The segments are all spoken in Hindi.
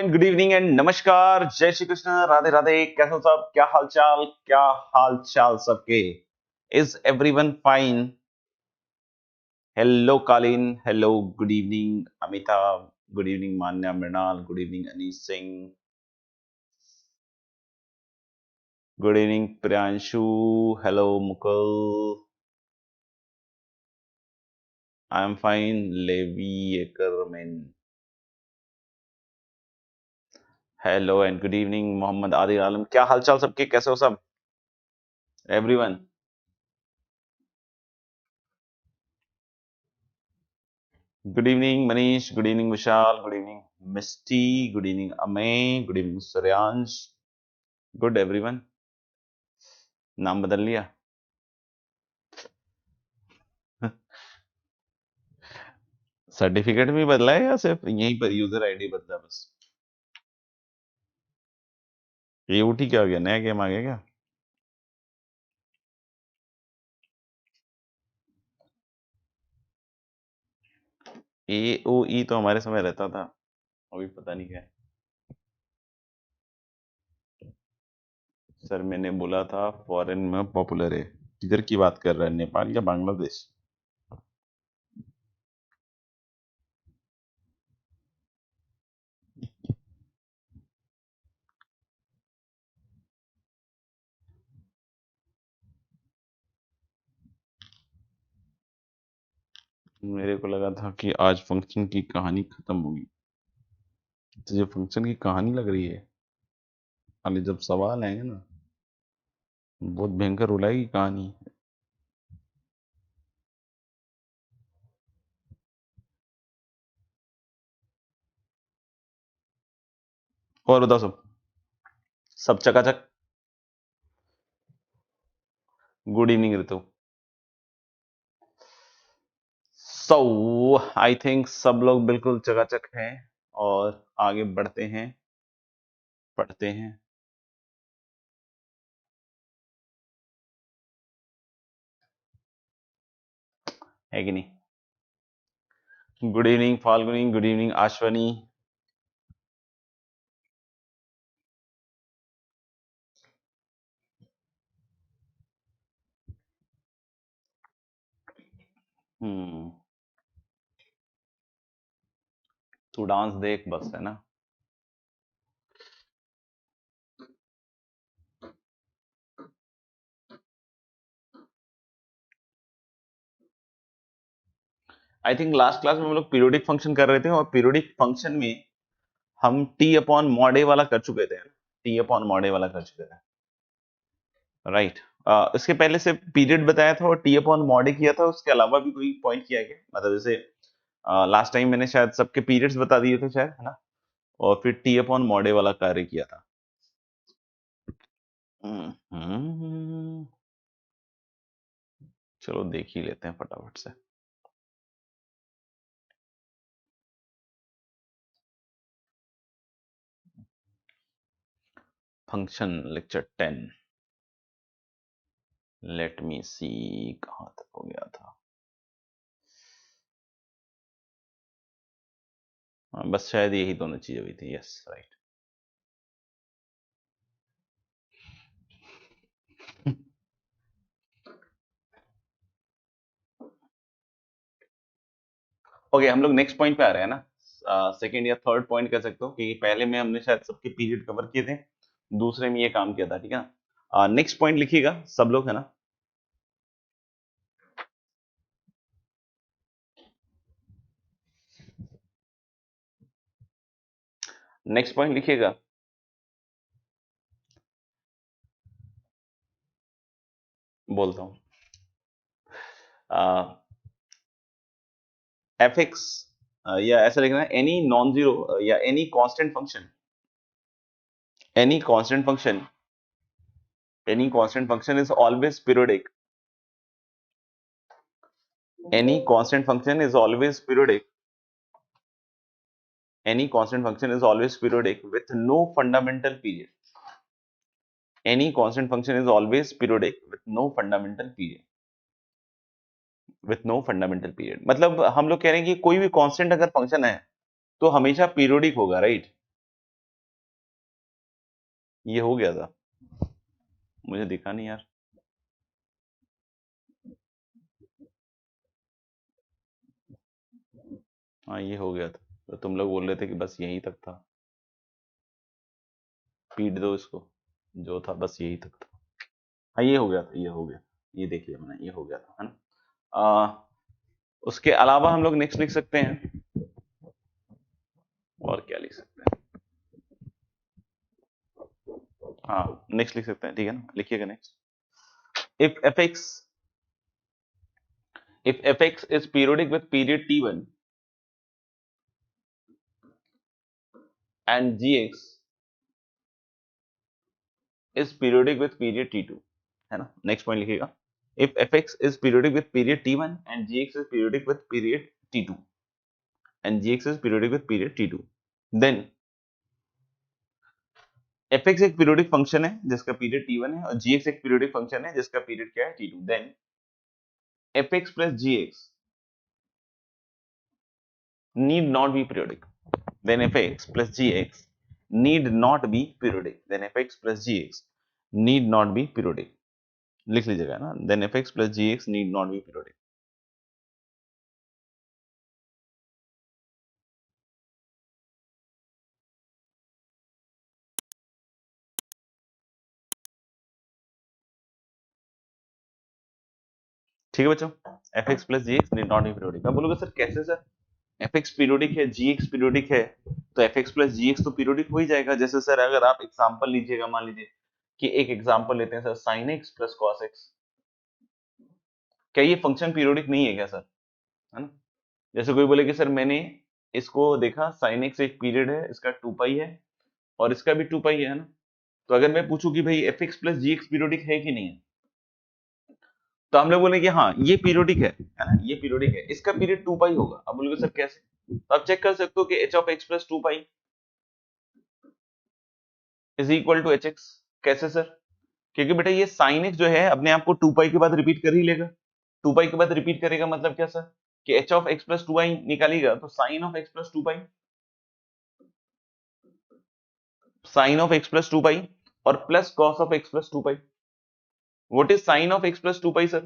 एंड गुड इवनिंग एंड नमस्कार, जय श्री कृष्ण, राधे राधे। कैसे हो सब? क्या हाल चाल सबके? Is everyone fine? Hello Kaleen, hello, good evening Amitabh, good evening Manya Mrinal, good evening Anish Singh, good evening Priyanshu, hello Mukul, I am fine Levi Ackerman, hello and good evening Mohammad Adil Alam. क्या हाल चाल सबके? कैसे हो सब? Everyone, good evening Manish, good evening Vishal, good evening Misty, good evening Amay, good evening Suryansh, good everyone. नाम बदल लिया? सर्टिफिकेट भी बदला है या सिर्फ यहीं पर यूजर आईडी बदला बस? एओटी क्या हो गया? नया गेम आ गया क्या? एओई तो हमारे समय रहता था, अभी पता नहीं क्या है। सर मैंने बोला था फॉरेन में पॉपुलर है। किधर की बात कर रहा है, नेपाल या बांग्लादेश? मेरे को लगा था कि आज फंक्शन की कहानी खत्म होगी। तुझे फंक्शन की कहानी लग रही है? खाली जब सवाल आएंगे ना, बहुत भयंकर रुलाएगी कहानी। और बताओ सब, सब चकाचक? Good evening Ritu. So I think सब लोग बिल्कुल चकाचक हैं और आगे बढ़ते हैं, पढ़ते हैं। है कि नहीं? Good evening Falguni, good evening Ashwani. Hmm, तू डांस देख बस, है ना? आई थिंक लास्ट क्लास में हम लोग पीरियोडिक फंक्शन कर रहे थे और पीरियोडिक फंक्शन में हम टी अपॉन मॉड ए वाला कर चुके थे। टी अपॉन मॉड ए वाला कर चुके थे, राइट? इसके पहले से पीरियड बताया था और टी अपॉन मॉड ए किया था। उसके अलावा भी कोई पॉइंट किया गया? मतलब जैसे लास्ट टाइम मैंने शायद सबके पीरियड्स बता दिए थे शायद, है ना? और फिर टी अपॉन मॉड ए वाला कार्य किया था। हम्म, चलो देख ही लेते हैं फटाफट से। Function lecture 10। लेट मी सी, कहां तक हो गया था? बस शायद यही दोनों चीजें हुई थी। Yes, right. ओके, हम लोग नेक्स्ट पॉइंट पे आ रहे हैं ना? सेकंड या थर्ड पॉइंट कह सकते हो कि पहले में हमने शायद सबके पीरियड कवर किए थे, दूसरे में ये काम किया था, ठीक है ना? नेक्स्ट पॉइंट लिखिएगा सब लोग, है ना? नेक्स्ट पॉइंट लिखिएगा। बोलता हूँ, एफ एक्स, या ऐसा लिखना है, एनी नॉन जीरो या any constant function, any constant function, any constant function is always periodic, any constant function is always periodic, any constant function is always periodic with no fundamental period, any constant function is always periodic with no fundamental period, with no fundamental period। मतलब हम लोग कह रहे हैं कि कोई भी कांस्टेंट अगर फंक्शन है तो हमेशा पीरियोडिक होगा, राइट? ये हो गया था, मुझे दिखा नहीं यार। हाँ ये हो गया था, तो तुम लोग बोल रहे थे कि बस यहीं तक था, पीट दो इसको, जो था बस यही तक था। हाँ ये हो गया था, ये हो गया, ये देख लिया मैंने, ये हो गया था, है ना। उसके अलावा हम लोग नेक्स्ट लिख सकते हैं, और क्या लिख सकते हैं, हाँ नेक्स्ट लिख सकते हैं, ठीक है ना, लिखिएगा next. if fx is periodic with period t1 and gx is periodic with period t2, है ना। नेक्स्ट पॉइंट लिखिएगा, if fx is periodic with period t1 and gx is periodic with period t2 and gx is periodic with period t2, then fx एक पीरियोडिक फंक्शन है जिसका पीरियड t1 है, और gx एक पीरियोडिक फंक्शन है जिसका पीरियड क्या है, t2, then fx plus gx need not be periodic, then fx plus gx need not be periodic, then fx plus gx need not be periodic, लिख लीजिएगा ना, then fx plus gx need not be periodic। ठीक है बच्चों, fx plus gx need not be periodic। अब बोलोगे सर कैसे सर, fx पीरियोडिक है, gx पीरियोडिक है, तो fx plus gx तो पीरियोडिक हो ही जाएगा। जैसे सर अगर आप एग्जांपल लीजिएगा, मान लीजिए कि एक एग्जांपल लेते हैं sir, sin x plus cos x, क्या ये फंक्शन पीरियोडिक नहीं है क्या सर, है ना। जैसे कोई बोले कि सर मैंने इसको देखा, sin x एक पीरियड है, इसका 2 पाई है और इसका भी 2 पाई है ना, तो अगर मैं पूछूं कि भाई fx plus gx पीरियोडिक है कि नहीं है, तो हम लोग बोले कि हाँ ये पीरियोडिक है ना, ये पीरियोडिक है, इसका पीरियड 2 पाई होगा। अब बोलोगे सर कैसे, तो आप चेक कर सकते हो कि h of x plus 2 pi is equal to H X. कैसे सर, क्योंकि बेटा ये sin x जो है अपने आप को 2 पाई के बाद रिपीट कर ही लेगा, 2 पाई के बाद रिपीट करेगा मतलब क्या सर, कि h of x plus 2i निकालेगा तो sin of x plus 2 pi, sin of x plus 2 pi और plus cos of x plus 2 pi. What is sin of x plus 2 pi, sir?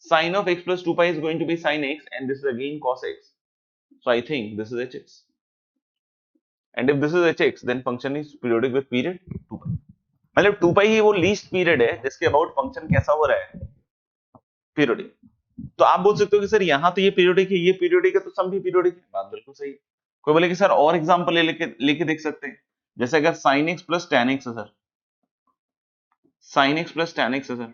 Sin of x plus 2 pi is going to be sin x, and this is again cos x. So I think this is hx. And if this is hx, then function is periodic with period 2 pi. मतलब 2 pi ही वो लीस्ट पीरियड है जिसके अबाउट फंक्शन कैसा हो रहा है, पीरियोडिक। तो आप बोल सकते हो कि सर यहाँ तो ये पीरियोडिक है, ये पीरियोडिक है, तो सम भी पीरियोडिक है, बात बिल्कुल सही है। कोई बोले कि सर और एग्जांपल लेके देख सकते हैं, जैसे अगर sin x plus tan x है sir, sin x plus tan x है सर,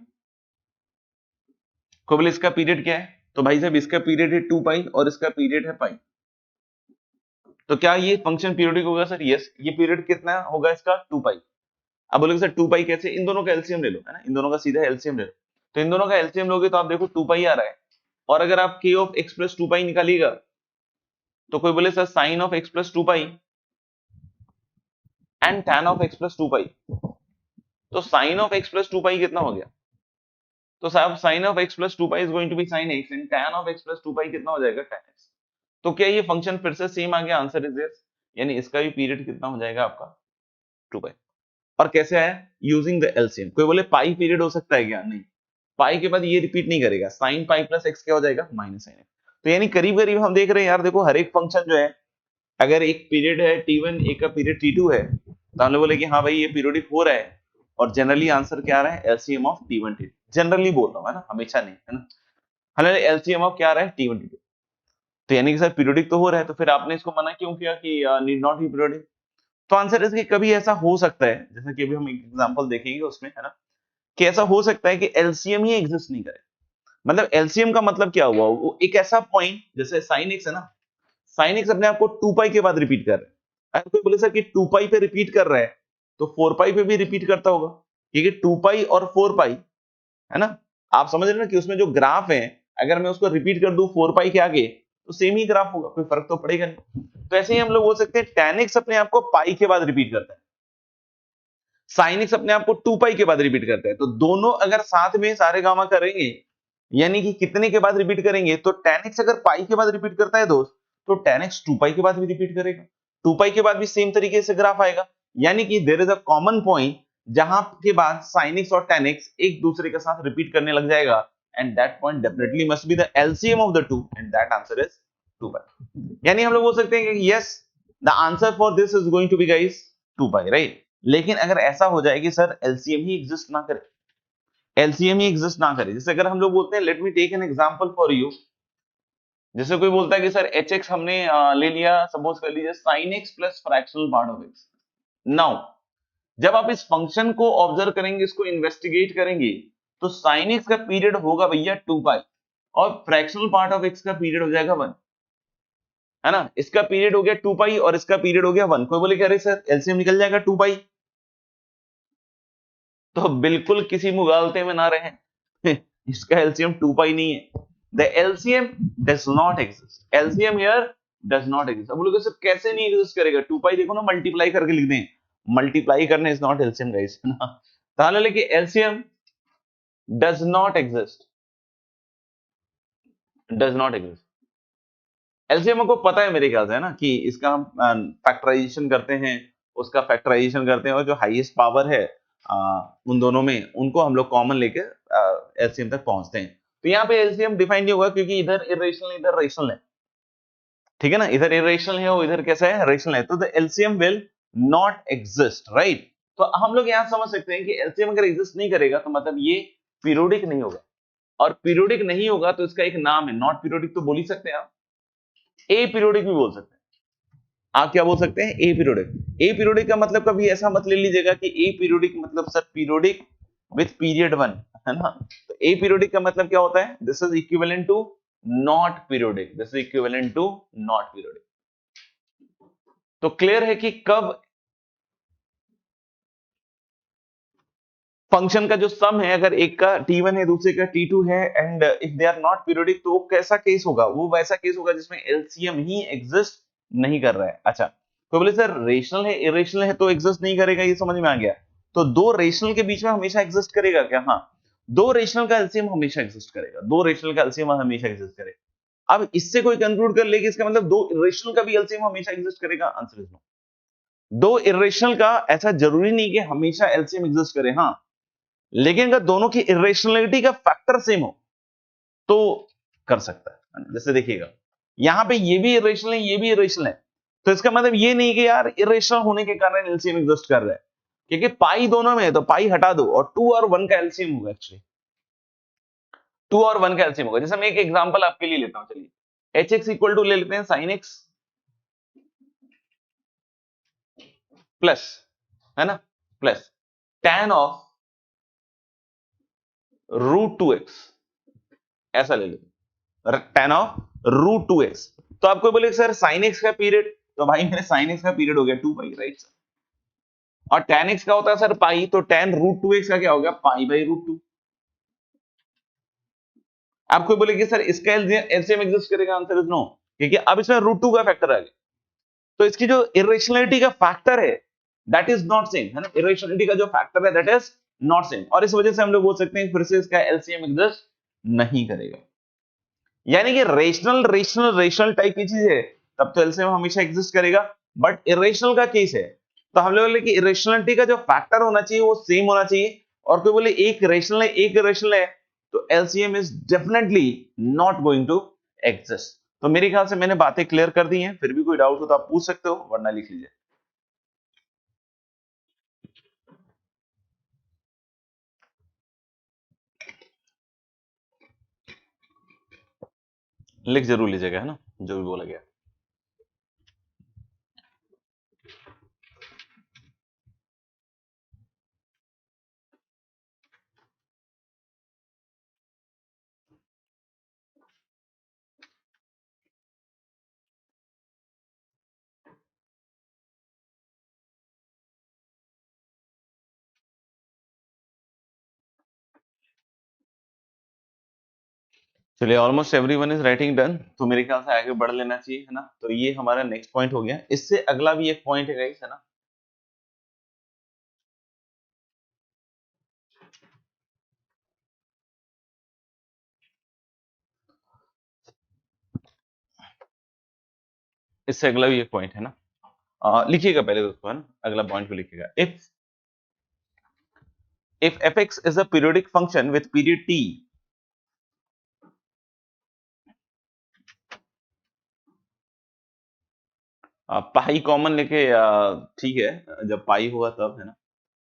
कोई बोले इसका पीरियड क्या है, तो भाई साहब इसका पीरियड है 2 पाई और इसका पीरियड है पाई, तो क्या ये फंक्शन पीरियोडिक होगा सर, यस। ये पीरियड कितना होगा इसका, 2 पाई। अब बोलोगे सर 2 पाई कैसे, इन दोनों का एलसीएम ले लो, है ना, इन दोनों का सीधा एलसीएम ले लो, तो इन दोनों का एलसीएम लोगे तो आप देखो 2 पाई आ रहा है, और अगर आप k of x plus 2 pi निकालिएगा, तो कोई बोले sir sine of x plus 2 pi and tan of x plus 2 pi, तो sine of x plus 2 pi कितना हो गया, तो साहब sine of x plus 2 pi is going to be sine x and tan of x plus 2 pi कितना हो जाएगा, tan x। तो क्या ये फंक्शन फिर से सेम आ गया, आंसर इज यस, यानी इसका भी पीरियड कितना हो जाएगा आपका 2 पाई। और कैसे आया, यूजिंग द एलसीएम। कोई बोले पाई पीरियड हो सकता है क्या, नहीं, पाई के बाद ये रिपीट नहीं करेगा, साइन पाई प्लस एक्स क्या हो जाएगा, माइनस साइन एक्स। तो यानी करीब करीब हम देख रहे हैं यार, देखो हर एक फंक्शन जो है, अगर एक पीरियड है t1, एक का पीरियड t2 है, तो हम लोग बोले कि हाँ भाई ये पीरियोडिक हो रहा है, और जनरली आंसर क्या आ रहा है, LCM of t1 t2, generally बोल रहा हूँ, है ना, हमेशा नहीं, है ना। हालांकि एलसीएम ऑफ क्या आ रहा है, t1 t2, तो यानी कि सर पीरियोडिक तो हो रहा है, तो फिर आपने इसको मना क्यों किया कि नीड नॉट बी पीरियोडिक। तो आंसर इसके कभी ऐसा हो सकता है, जैसा कि अभी हम एग्जांपल देखेंगे उसमें, है ना, कि ऐसा हो सकता है कि एलसीएम ही एग्जिस्ट नहीं करे। मतलब एलसीएम का मतलब क्या हुआ, वो एक ऐसा पॉइंट, जैसे साइन एक्स है ना, साइन एक्स अपने आप को 2 पाई के बाद रिपीट कर रहा है, अगर कोई बोले सर कि 2 पाई पे रिपीट कर रहा है, तो 4 पाई पे भी रिपीट करता होगा, क्योंकि 2 पाई और 4 पाई, है ना, आप समझ रहे ना कि उसमें जो ग्राफ है, अगर मैं उसको रिपीट कर दूं 4 पाई के आगे, तो सेम ही ग्राफ होगा, कोई फर्क तो पड़ेगा नहीं। तो ऐसे ही हम लोग बोल सकते हैं tan x अपने आप को पाई के बाद रिपीट करता है, sin x अपने आप को 2 पाई के बाद रिपीट करता है, तो दोनों अगर साथ में सारे गामा करेंगे, यानी कि कितने के बाद रिपीट करेंगे, तो tan x अगर पाई के बाद रिपीट करता है दोस्त, तो tan x 2 पाई के बाद भी रिपीट करेगा, 2 पाई के बाद भी सेम तरीके से ग्राफ आएगा, यानी कि there is a common point जहां के बाद sin x और tan x एक दूसरे के साथ रिपीट करने लग जाएगा, and that point definitely must be the LCM of the two, and that answer is 2 pi. यानी हम लोग बोल सकते हैं कि yes, the answer for this is going to be guys 2 pi, right. लेकिन अगर ऐसा हो जाए कि सर एलसीएम ही एग्जिस्ट ना करे, एलसीएम ही एग्जिस्ट ना करे, जैसे अगर हम लोग बोलते हैं, let me take an example for you, जैसे कोई बोलता है कि सर एच एक्स हमने ले लिया, सपोज कर लीजिए sign X plus fractional part of x. Now जब आप इस फंक्शन को ऑब्जर्व करेंगे, इसको इन्वेस्टिगेट करेंगे, तो साइन एक्स का पीरियड होगा भैया 2 पाई, और फ्रैक्शनल पार्ट ऑफ एक्स का पीरियड हो जाएगा 1, है ना। इसका पीरियड हो गया 2 पाई और इसका पीरियड हो गया 1। कोई बोले, अरे सर एलसीएम निकल जाएगा 2 पाई, तो बिल्कुल किसी मुगालते में ना रहे इसका एलसीएम 2 पाई नहीं है। The LCM does not exist, LCM here does not exist. अब लोग सर कैसे नहीं एग्जिस्ट करेगा, 2 पाई देखो ना, मल्टीप्लाई करके लिख दें, मल्टीप्लाई करने इज नॉट एलसीएम गाइस, है ना। ताले लेके LCM does not exist, does not exist. LCM को पता है मेरे ख्याल से, है ना, कि इसका हम फैक्टराइजेशन करते हैं, उसका फैक्टराइजेशन करते हैं, और जो हाईएस्ट पावर है उन दोनों में, उनको हम लोग कॉमन लेके एलसीएम तक पहुंचते हैं। तो यहाँ पे एलसीएम डिफाइन नहीं होगा, क्योंकि इधर इरेशनल इधर रेशनल है, ठीक है ना, इधर इरेशनल है और इधर कैसा है, रेशनल है, तो the LCM will not exist, right. तो हम लोग यहाँ समझ सकते हैं कि एलसीएम अगर एग्जिस्ट नहीं करेगा तो मतलब ये पीरियोडिक नहीं होगा, और पीरियोडिक नहीं होगा तो इसका एक नाम है, नॉट पीरियोडिक तो बोल ही सकते हैं आप, ए पीरियोडिक भी बोल सकते हैं। आप क्या बोल सकते हैं, ए पीरियोडिक। ए पीरियोडिक का मतलब कभी ऐसा मत ले लीजिएगा कि ए पीरियोडिक मतलब सर पीरियोडिक विथ पीरियड 1, है ना। तो ए पीरियोडिक का मतलब क्या होता है, this is equivalent to not periodic, this is equivalent to not periodic. तो क्लियर है कि कब फंक्शन का जो सम है, अगर एक का t1 है दूसरे का t2 है, and if they are not periodic, तो कैसा केस होगा, वो वैसा केस होगा जिसमें एलसीएम ही एग्जिस्ट नहीं कर रहा है। अच्छा, तो बोले सर रेशनल है इरेशनल है तो एग्जिस्ट नहीं करेगा, ये समझ में आ गया। तो दो रेशनल के बीच में हमेशा एग्जिस्ट करेगा क्या, हाँ, दो रेशनल का एलसीएम हमेशा एग्जिस्ट करेगा, दो रेशनल का एलसीएम हमेशा एग्जिस्ट करेगा। अब इससे कोई कंक्लूड कर ले कि इसका मतलब दो इरेशनल का भी एलसीएम हमेशा एग्जिस्ट करेगा, आंसर इज नो। दो इरेशनल का ऐसा जरूरी नहीं कि हमेशा एलसीएम एग्जिस्ट करे, हाँ, लेकिन अगर दोनों की इरेशनलिटी का फैक्टर सेम हो तो कर सकता है। जैसे देखिएगा, यहां पे ये भी इरेशनल है, ये भी इरेशनल है, तो इसका मतलब ये नहीं कि यार इरेशनल होने के कारण एलसीएम एग्जिस्ट कर रहा है, क्योंकि पाई दोनों में है तो पाई हटा दो और 2 और 1 का एलसीएम होगा, एक्चुअली 2 और 1 का एलसीएम होगा। जैसे मैं एक एग्जांपल आपके लिए लेता हूं, चलिए एच एक्स इक्वल टू ले लेते हैं साइन एक्स प्लस, है ना, प्लस tan ऑफ √2x, ऐसा ले लेते, tan ऑफ √2x। तो आपको बोले सर sin x का पीरियड, तो भाई मेरे sin x का पीरियड हो गया 2 पाई, राइट। और tan x का होता है सर पाई, तो tan √2x का क्या हो गया, पाई बाई √2। आपको बोले कि सर इसका एलसीएम एग्जिस्ट करेगा, आंसर इज नो, क्योंकि अब इसमें √2 का फैक्टर आ गया, तो इसकी जो इरेशनलिटी का फैक्टर है दैट इज नॉट सेम, है ना, इरेशनलिटी का जो फैक्टर है दैट इज नॉट सेम, और इस वजह से हम लोग बोल सकते हैं फिर से इसका एलसीएम एग्जिस्ट नहीं करेगा। यानी कि रेशनल रेशनल रेशनल टाइप की चीज है तब तो एलसीएम हमेशा एग्जिस्ट करेगा, बट इरेशनल का केस है तो हम लोग बोले कि इरेशनलिटी का जो फैक्टर होना चाहिए वो सेम होना चाहिए, और कोई बोले एक रेशनल है एक इरेशनल है, तो LCM is definitely not going to exist. तो मेरे ख्याल से मैंने बातें क्लियर कर दी हैं, फिर भी कोई डाउट हो तो आप पूछ सकते हो, वरना लिख लीजिए। लिख जरूर लीजिएगा, है ना, जो भी बोला गया। चलिए, almost everyone is writing done, तो मेरे ख्याल से आगे बढ़ लेना चाहिए, है ना। तो ये हमारा नेक्स्ट पॉइंट हो गया, इससे अगला भी एक पॉइंट है गाइस, है ना। इससे अगला भी एक पॉइंट है ना, लिखिएगा पहले तो उसको, है ना, अगला पॉइंट को लिखिएगा। if fx is a periodic function with period t, pi common लेके ठीक है, जब पाई होगा तब, है ना।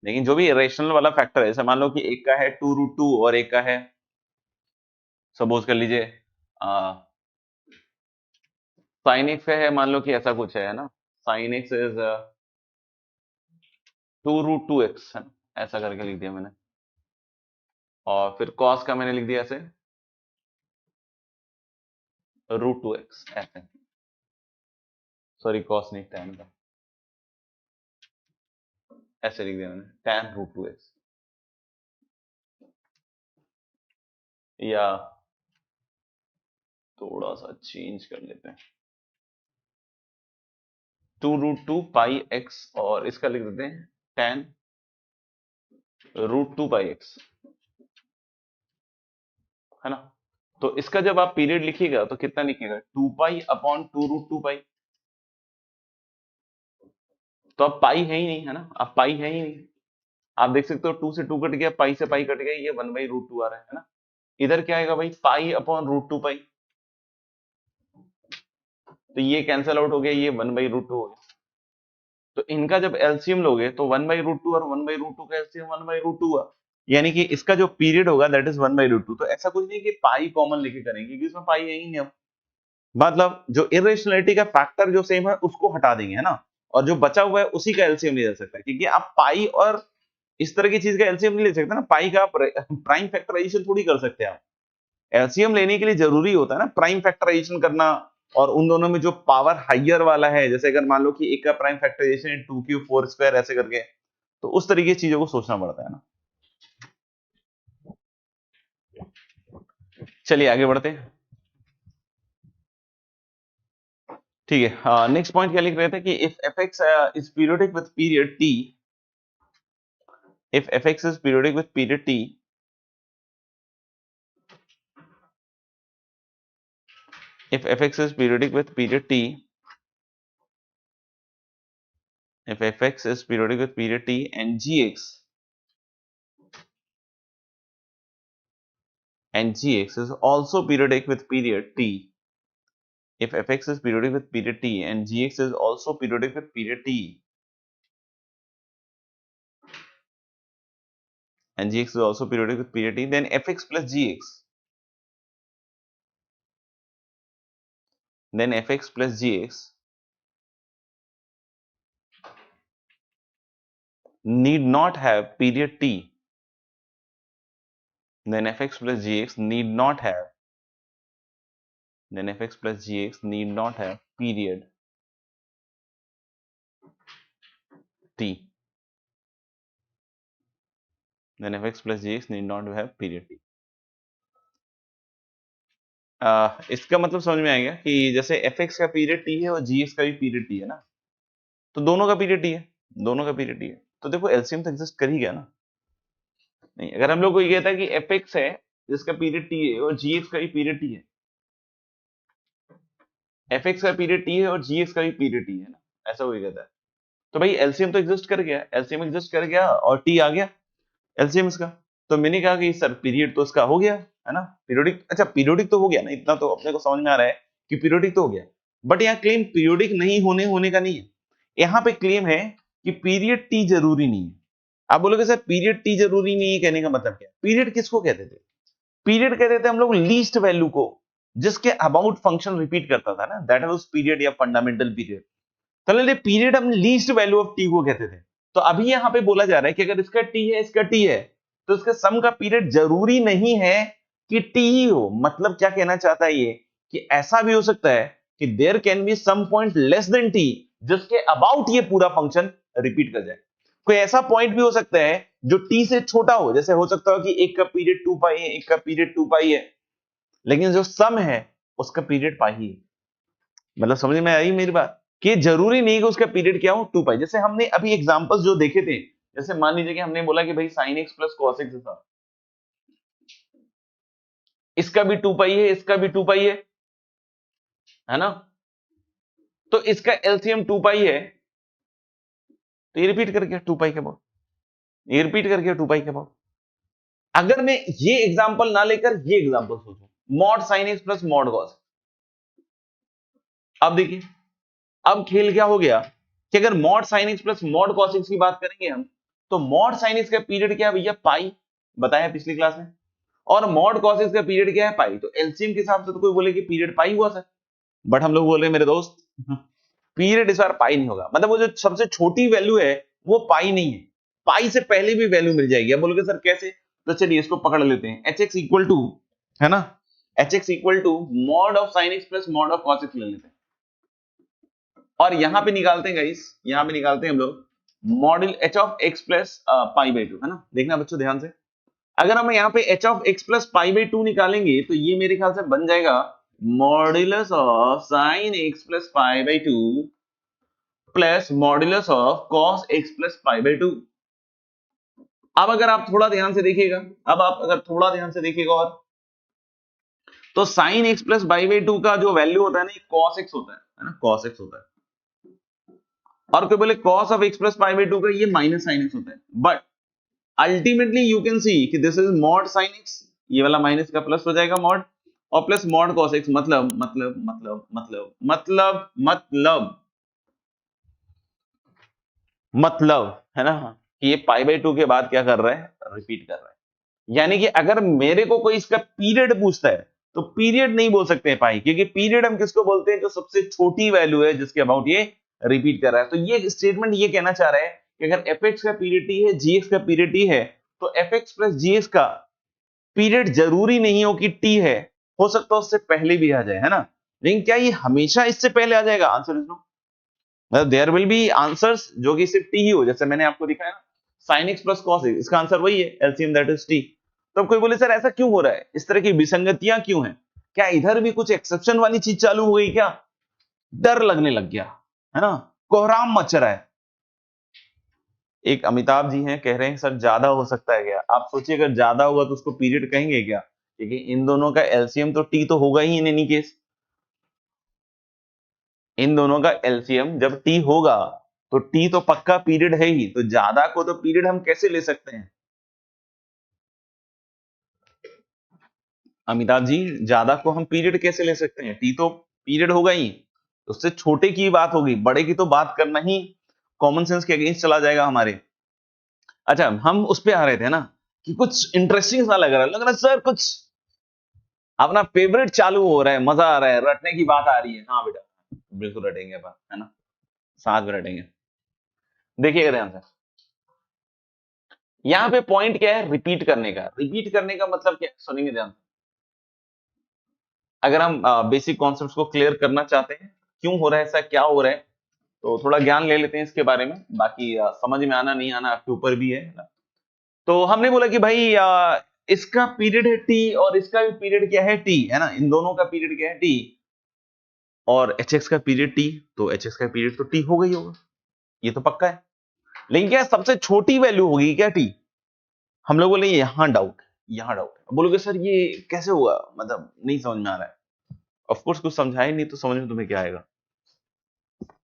लेकिन जो भी इरेशनल वाला फैक्टर है, जैसे मान लो कि एक का है 2√2 और एक का है, सपोज कर लीजिए साइन एक्स है, मान लो कि ऐसा कुछ है ना, साइन एक्स इज 2√2x, है ना, ऐसा करके लिख दिया मैंने। और फिर कॉस का मैंने लिख दिया ऐसे √2x, ऐसे, सॉरी कॉस नहीं, tan का, ऐसे लिख दिया मैंने tan√2x। या थोड़ा सा चेंज कर लेते हैं, 2√2 पाई एक्स, और इसका लिख देते हैं tan√2 पाई एक्स, है ना। तो इसका जब आप पीरियड लिखिएगा तो कितना लिखिएगा, 2 पाई अपॉन 2√2 पाई। तो अब पाई है ही नहीं, है ना, अब पाई है ही नहीं। आप देख सकते हो 2 से 2 कट गया, पाई से पाई कट गया, ये 1/√2 आ रहा है ना। इधर क्या आएगा भाई, पाई अपॉन √2 पाई, तो ये कैंसिल आउट हो गया, ये 1/√2 हो गया। तो इनका जब एलसीएम लोगे तो 1/√2 और 1/√2 का एलसीएम 1/√2 हुआ, यानी कि इसका जो पीरियड होगा दैट इज 1/√2। तो ऐसा कुछ नहीं कि पाई कॉमन लेके करेंगे, क्योंकि इसमें पाई है ही नहीं। अब मतलब जो इरेशनलिटी का फैक्टर जो सेम है उसको हटा देंगे, है ना, और जो बचा हुआ है उसी का एलसीएम लिया जा सकता है, क्योंकि आप पाई और इस तरह की चीज का एलसीएम नहीं ले सकते ना। पाई का प्राइम फैक्टराइजेशन थोड़ी कर सकते हैं आप। एलसीएम लेने के लिए जरूरी होता है ना प्राइम फैक्टराइजेशन करना, और उन दोनों में जो पावर हाइयर वाला है, जैसे अगर मान लो कि एक का प्राइम फैक्टराइजेशन है 2^4 ऐसे करके, तो उस तरीके की चीजों को सोचना पड़ता है ना। चलिए आगे बढ़ते हैं, ठीक है। नेक्स्ट पॉइंट क्या लिख रहे थे कि if F x is periodic with period T, if fx is periodic with period t, if fx is periodic with period t, if fx is periodic with period t and gx is also periodic with period t, if fx is periodic with period t and gx is also periodic with period t, and gx is also periodic with period t, then fx plus gx, then fx plus gx need not have period t, then fx plus gx need not have, then fx plus gx need not have period t, then fx plus gx need not have period t। इसका मतलब समझ में आएगा कि जैसे fx का पीरियड t है और gx का भी पीरियड t है ना, तो दोनों का पीरियड t है, दोनों का पीरियड t है, तो देखो एलसीएम तो एग्जिस्ट कर ही गया ना। नहीं, अगर हम लोग को ये कहता है कि fx है जिसका पीरियड t है और gx का भी पीरियड t है, fx का पीरियड t है और gx का भी पीरियड t है ना, ऐसा कोई कहता है, तो भाई एलसीएम तो एग्जिस्ट कर गया, एलसीएम एग्जिस्ट कर गया और t आ गया एलसीएम इसका। तो मैंने कहा कि सर पीरियड तो इसका हो गया, है ना, पीरियोडिक, अच्छा पीरियोडिक तो हो गया ना, इतना तो अपने को समझ में आ रहा है कि पीरियोडिक तो हो गया। बट यहाँ क्लेम पीरियोडिक नहीं होने का नहीं है, यहाँ पे क्लेम है कि पीरियड टी जरूरी नहीं है। आप बोलोगे सर पीरियड टी जरूरी नहीं है, कहने का मतलब क्या, पीरियड किसको कहते थे, पीरियड कहते थे हम लोग लीस्ट वैल्यू को, जिसके अबाउट फंक्शन रिपीट करता था ना, दैट वाज पीरियड या फंडामेंटल पीरियड। चलो पीरियड हम लीस्ट वैल्यू ऑफ टी को कहते थे। तो अभी यहां पे बोला जा रहा है कि अगर इसका टी है इसका टी है, तो इसके सम का पीरियड जरूरी नहीं है कि टी ही हो। मतलब क्या कहना चाहता है ये, कि ऐसा भी हो सकता है कि there can be some point less than T जिसके अबाउट ये पूरा फंक्शन रिपीट कर जाए। कोई ऐसा पॉइंट भी हो सकता है जो टी से छोटा हो, जैसे हो सकता हो कि एक का पीरियड 2 पाई है, एक का पीरियड 2 पाई है, लेकिन जो सम है उसका पीरियड पाई है। मतलब समझ में आई मेरी बात, कि जरूरी नहीं कि उसका पीरियड क्या हो 2 पाई। जैसे हमने अभी एग्जांपल्स जो देखे थे, जैसे मान लीजिए कि हमने बोला कि भाई sin x plus cos x था, इसका भी 2 पाई है, इसका भी 2 पाई है ना, तो इसका एलसीएम 2 पाई है, तो ये रिपीट कर गया 2 पाई के अबाउट, ये रिपीट कर गया 2 पाई के अबाउट। अगर मैं ये एग्जांपल ना लेकर ये एग्जांपल सोचूं, mod sine X plus mod cos, अब देखिए अब खेल क्या हो गया कि अगर mod sine X plus mod cos x की बात करेंगे हम, तो मॉड साइन एक्स का पीरियड क्या है भैया, पाई, बताया पिछली क्लास में, और मॉड कॉस एक्स का पीरियड क्या है, पाई। तो एलसीएम के हिसाब से तो कोई बोले कि पीरियड पाई हुआ सर, बट हम लोग बोल रहे हैं मेरे दोस्त पीरियड इस बार पाई नहीं होगा, मतलब वो जो सबसे छोटी वैल्यू है वो पाई नहीं है, पाई से पहले भी वैल्यू मिल जाएगी। अब बोलोगे सर कैसे, तो चलिए इसको पकड़ लेते हैं, एच एक्स इक्वल टू, है ना, H X equal to mod of sine X plus mod of cos X ले लेते हैं, और यहां पे निकालते हैं गाइस, यहां पे निकालते हैं हम लोग model H of x plus pi by to, है ना। देखना बच्चों ध्यान से, अगर हम यहाँ पे H of x plus pi by to निकालेंगे तो ये मेरे ख्याल से बन जाएगा modulus of sine X plus pi by two plus modulus of cos x plus pi by to. अब अगर आप थोड़ा ध्यान से देखिएगा, अब आप अगर थोड़ा ध्यान से देखिएगा और तो sign X plus pi by two का जो वैल्यू होता है ना, ये कॉस एक्स होता है ना, कॉस एक्स होता है, और कोई बोले cos of x plus pi by two का ये माइनस साइन एक्स होता है, but ultimately you can see कि this is mod sine x, ये वाला माइनस का प्लस हो जाएगा मॉड, और प्लस मॉड कॉस एक्स, मतलब है ना कि ये पाई बाई टू के बाद क्या कर रहा है, रिपीट कर रहा है। यानी कि अगर मेरे को कोई इसका पीरियड पूछता है तो पीरियड नहीं बोल सकते हैं पाई, क्योंकि पीरियड हम किसको बोलते हैं, जो सबसे छोटी वैल्यू है जिसके अबाउट ये रिपीट कर रहा है। तो ये स्टेटमेंट ये कहना चाह रहा है कि अगर एफ एक्स का पीरियड टी है, जी एक्स का पीरियड टी है, तो एफ एक्स प्लस जी एक्स का पीरियड जरूरी नहीं हो कि टी है, हो सकता है उससे पहले भी आ जाए, है ना। लेकिन क्या ये हमेशा इससे पहले आ जाएगा, आंसर इज नो, मतलब देयर विल बी आंसर्स जो कि सिर्फ टी ही हो, जैसे मैंने आपको दिखाया ना sign X plus cos x, इसका आंसर वही है, एलसीएम दैट इज टी। तो कोई बोले सर ऐसा क्यों हो रहा है, इस तरह की विसंगतियां क्यों हैं, क्या इधर भी कुछ एक्सेप्शन वाली चीज चालू हो गई क्या, डर लगने लग गया, है ना, कोहराम मच रहा है। एक अमिताभ जी हैं, कह रहे हैं सर ज्यादा हो सकता है क्या, आप सोचिए अगर ज्यादा होगा तो उसको पीरियड कहेंगे क्या, क्योंकि इन दोनों का एलसीएम तो टी तो होगा ही इन एनी केस, इन दोनों का एलसीएम जब टी होगा तो टी तो पक्का पीरियड है ही, तो ज्यादा को तो पीरियड हम कैसे ले सकते हैं अमिताभ जी, ज्यादा को हम पीरियड कैसे ले सकते हैं, टी तो पीरियड होगा ही, उससे छोटे की बात होगी, बड़े की तो बात करना ही कॉमन सेंस के अगेंस्ट चला जाएगा हमारे। अच्छा हम उस पे आ रहे थे ना कि कुछ इंटरेस्टिंग सा लग रहा है सर, कुछ अपना फेवरेट चालू हो रहा है, मजा आ रहा है, रटने की बात आ रही है, हाँ बेटा बिल्कुल रटेंगे अपन, है ना, साथ में रटेंगे। देखिएगा ध्यान से, यहां पे पॉइंट क्या है, रिपीट करने का, रिपीट करने का मतलब क्या, सुनेंगे ध्यान से, अगर हम बेसिक कॉन्सेप्ट्स को क्लियर करना चाहते हैं, क्यों हो रहा है ऐसा, क्या हो रहा है, तो थोड़ा ज्ञान ले लेते हैं इसके बारे में, बाकी समझ में आना नहीं आना आपके ऊपर भी है ना। तो हमने बोला कि भाई इसका पीरियड है टी और इसका भी पीरियड क्या है टी, है ना, इन दोनों का पीरियड क्या है टी, और एच एक्स का पीरियड टी, तो एच एक्स का पीरियड तो टी होगा ही होगा, ये तो पक्का है। लेकिन क्या सबसे छोटी वैल्यू होगी क्या टी, हम लोग बोले यहां डाउट, यहां डाउट है, बोलोगे सर ये कैसे हुआ, मतलब नहीं समझ में आ रहा है, ऑफ कोर्स कुछ समझाए नहीं तो समझ में तुम्हें क्या आएगा।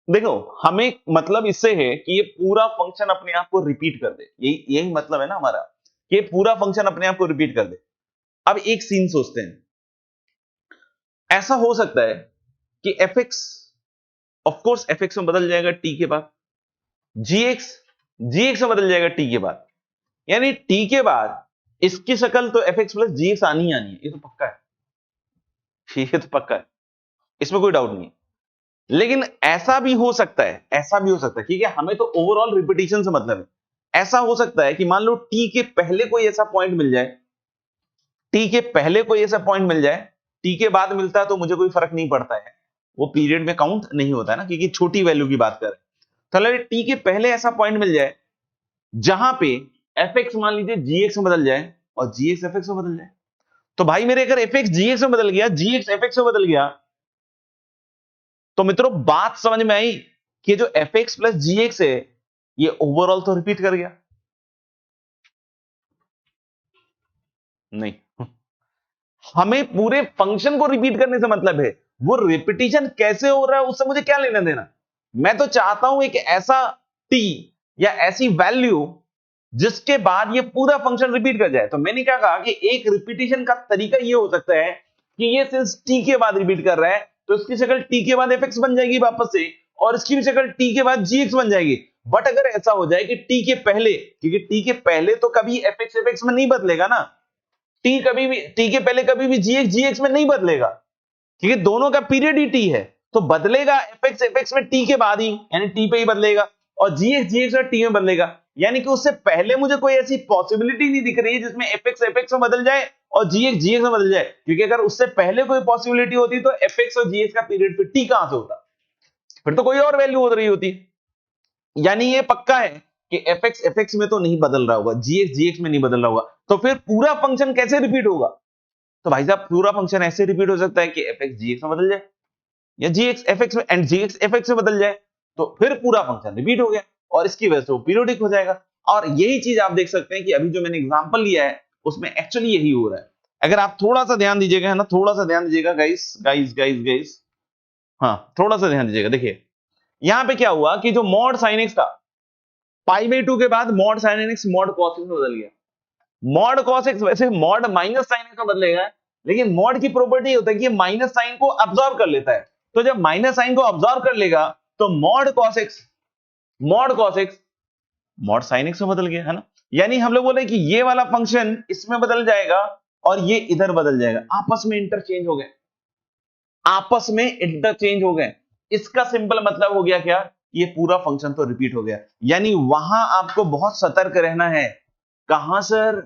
देखो हमें मतलब इससे है कि ये पूरा फंक्शन अपने आप को रिपीट कर दे, यही यही मतलब है ना हमारा, कि ये पूरा फंक्शन अपने आप को रिपीट कर दे। अब एक सीन सोचते हैं, ऐसा हो सकता है कि F x of course F X में बदल जाएगा टी के बाद, जी एक्स में बदल जाएगा टी के बाद, यानी टी के बाद इसकी शक्ल तो एफ एक्स प्लस जी एक्स आनी ही आनी है, ये तो पक्का है, ये तो पक्का है, इसमें कोई डाउट नहीं है। लेकिन ऐसा भी हो सकता है, ऐसा भी हो सकता है, ठीक है, हमें तो ओवरऑल रिपीटिशन से मतलब है। ऐसा हो सकता है कि मान लो टी के पहले कोई ऐसा पॉइंट मिल जाए, टी के पहले कोई ऐसा पॉइंट मिल जाए, टी के बाद मिलता है तो मुझे कोई फर्क नहीं पड़ता है, वो पीरियड में काउंट नहीं होता है ना, क्योंकि छोटी वैल्यू की बात करें। तो टी के पहले ऐसा पॉइंट मिल जाए जहां पे एफ एक्स मान लीजिए जी एक्स में बदल जाए और जी एक्स एफ एक्स में बदल जाए, तो भाई मेरे अगर एफ एक्स जी एक्स में बदल गया, जी एक्स एफ एक्स में बदल गया, तो मित्रों बात समझ में आई कि जो एफ एक्स प्लस जी एक्स है ये ओवरऑल तो रिपीट कर गया, नहीं हमें पूरे फंक्शन को रिपीट करने से मतलब है, वो रिपीटिशन कैसे हो रहा है उससे मुझे क्या लेना देना, मैं तो चाहता हूं एक ऐसा टी या ऐसी वैल्यू जिसके बाद ये पूरा फंक्शन रिपीट कर जाए। तो मैंने क्या कहा कि एक रिपीटिशन का तरीका ये हो सकता है कि ये सिंस टी के बाद रिपीट कर रहा है तो इसकी शक्ल टी के बाद एफ एक्स बन जाएगी वापस से, और इसकी भी शक्ल टी के बाद जी एक्स बन जाएगी। बट अगर ऐसा हो जाए कि टी के पहले, क्योंकि टी के पहले तो कभी एफ एक्स में नहीं बदलेगा ना, टी कभी भी, टी के पहले कभी भी जी एक्स में नहीं बदलेगा, क्योंकि दोनों का पीरियड ही टी है। तो बदलेगा एफ एक्स में टी के बाद ही, यानी टी पे ही बदलेगा, और जी एक्स में टी में बदलेगा। यानी कि उससे पहले मुझे कोई ऐसी पॉसिबिलिटी नहीं दिख रही है जिसमें एफ एक्स में बदल जाए और जी एक्स में बदल जाए, क्योंकि अगर उससे पहले कोई पॉसिबिलिटी होती तो एफ एक्स और जी एक्स का पीरियड फिर टी कहां से होता, फिर तो कोई और वैल्यू हो रही होती। यानी ये पक्का है कि एफ एक्स में तो नहीं बदल रहा होगा, जी एक्स में नहीं बदल रहा होगा, तो फिर पूरा फंक्शन कैसे रिपीट होगा? तो भाई साहब पूरा फंक्शन ऐसे रिपीट हो सकता है कि एफ एक्स जी एक्स में बदल जाए, या जी एक्स एफ एक्स में एंड जी एक्स एफ एक्स में बदल जाए, तो फिर पूरा फंक्शन रिपीट हो गया और इसकी वजह से वो पीरियोडिक हो जाएगा। और यही चीज आप देख सकते हैं कि अभी जो मैंने एग्जांपल लिया है उसमें एक्चुअली यही हो रहा है। अगर आप थोड़ा सा ध्यान दीजिएगा, है ना, थोड़ा सा ध्यान दीजिएगा गाइस गाइस गाइस गाइस, हाँ थोड़ा सा ध्यान दीजिएगा। देखिए यहां पे क्या हुआ कि जो मॉड साइन एक्स था, पाई बाई 2 के बाद mod sine x mod cos x में बदल गया। मॉड कॉस एक्स वैसे मॉड माइनस साइन एक्स में बदलेगा, लेकिन मॉड की प्रॉपर्टी होता है कि माइनस साइन को अब्सॉर्ब कर लेता है। तो जब माइनस साइन को अब्सॉर्ब कर लेगा तो mod cos x mod sine x में बदल गया, है ना। यानी हम लोग बोले कि ये वाला फंक्शन इसमें बदल जाएगा और ये इधर बदल जाएगा, आपस में इंटरचेंज हो गए, आपस में इंटरचेंज हो गए। इसका सिंपल मतलब हो गया क्या, ये पूरा फंक्शन तो रिपीट हो गया। यानी वहां आपको बहुत सतर्क रहना है। कहां सर?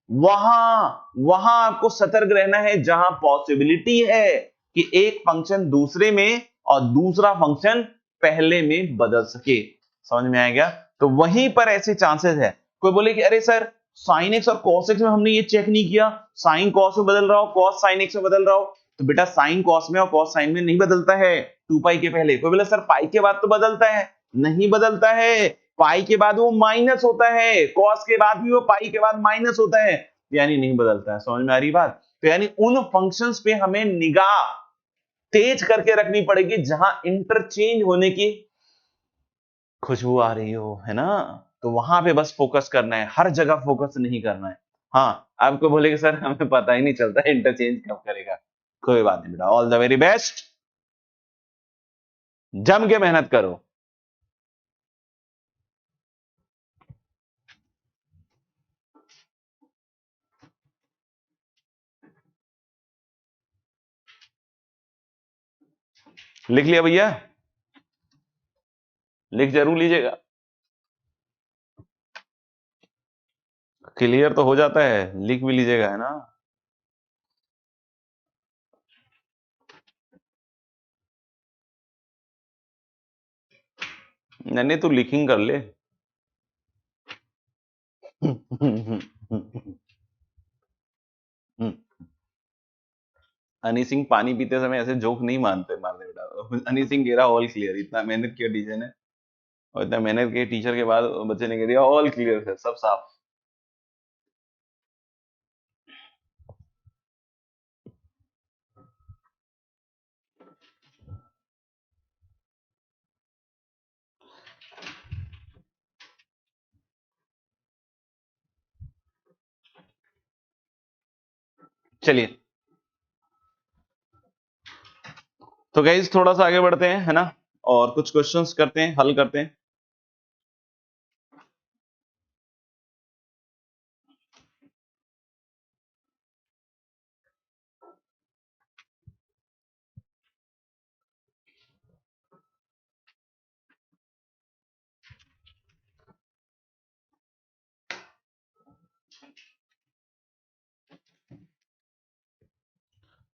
वहां वहां आपको सतर्क रहना है जहां पॉसिबिलिटी है कि एक फंक्शन दूसरे में और दूसरा फंक्शन पहले में बदल सके। समझ में आ गया? तो वहीं पर ऐसे चांसेस है। कोई बोले कि अरे सर साइन एक्स और कॉस एक्स में हमने ये चेक नहीं किया, साइन कॉस में बदल रहा हो, कॉस साइन एक्स में बदल रहा हो। तो बेटा साइन कॉस में और कॉस साइन में नहीं बदलता है 2 पाई के पहले। कोई बोला सर पाई के बाद तो बदलता है, नहीं बदलता है। पाई के बाद वो माइनस होता है, कॉस के बाद भी वो पाई के बाद माइनस होता है, यानी नहीं बदलता है। समझ में आ रही बात? तो यानी उन फंक्शंस पे हमें निगाह तेज करके रखनी पड़ेगी जहां इंटरचेंज होने की खुशबू आ रही हो, है ना। तो वहां पे बस फोकस करना है, हर जगह फोकस नहीं करना है। हाँ आपको बोलेगे सर हमें पता ही नहीं चलता इंटरचेंज कब करेगा। कोई बात नहीं बेटा, ऑल द वेरी बेस्ट, जम के मेहनत करो। लिख लिया भैया? लिख जरूर लीजिएगा, क्लियर तो हो जाता है, लिख भी लीजिएगा, है ना। नहीं तू लिखिंग कर ले। हनी सिंह पानी पीते समय ऐसे जोक नहीं मारते बेटा। हनी सिंह कह रहा ऑल क्लियर, इतना मेहनत किया टीचर ने, और इतना मेहनत किए टीचर के बाद बच्चे ने कह दिया ऑल क्लियर है, सब साफ। चलिए तो गाइज थोड़ा सा आगे बढ़ते हैं, है ना, और कुछ क्वेश्चंस करते हैं, हल करते हैं।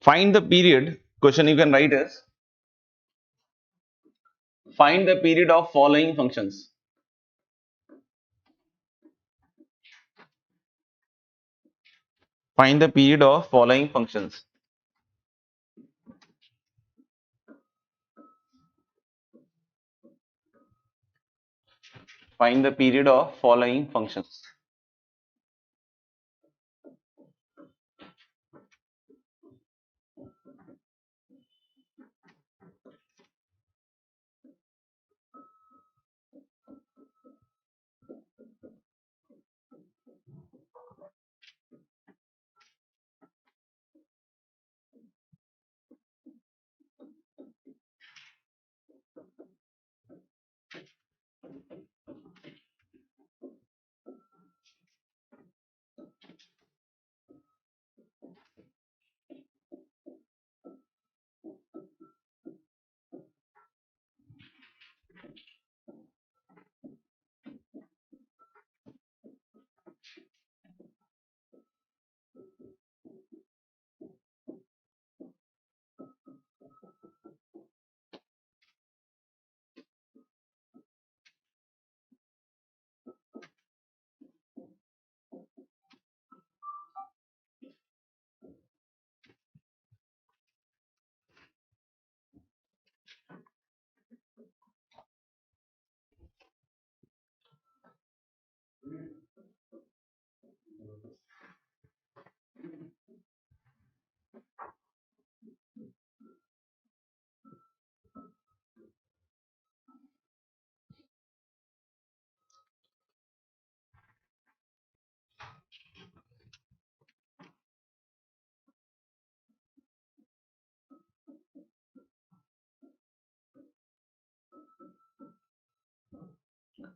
Find the period, question you can write is find the period of following functions. Find the period of following functions. Find the period of following functions.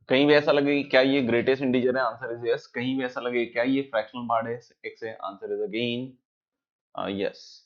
कहीं भी ऐसा लगे कि क्या ये ग्रेटेस्ट इंटीजर है, आंसर इज यस। कहीं भी ऐसा लगे क्या ये फ्रैक्शनल पार्ट है एक्स है, आंसर इज अगेन यस।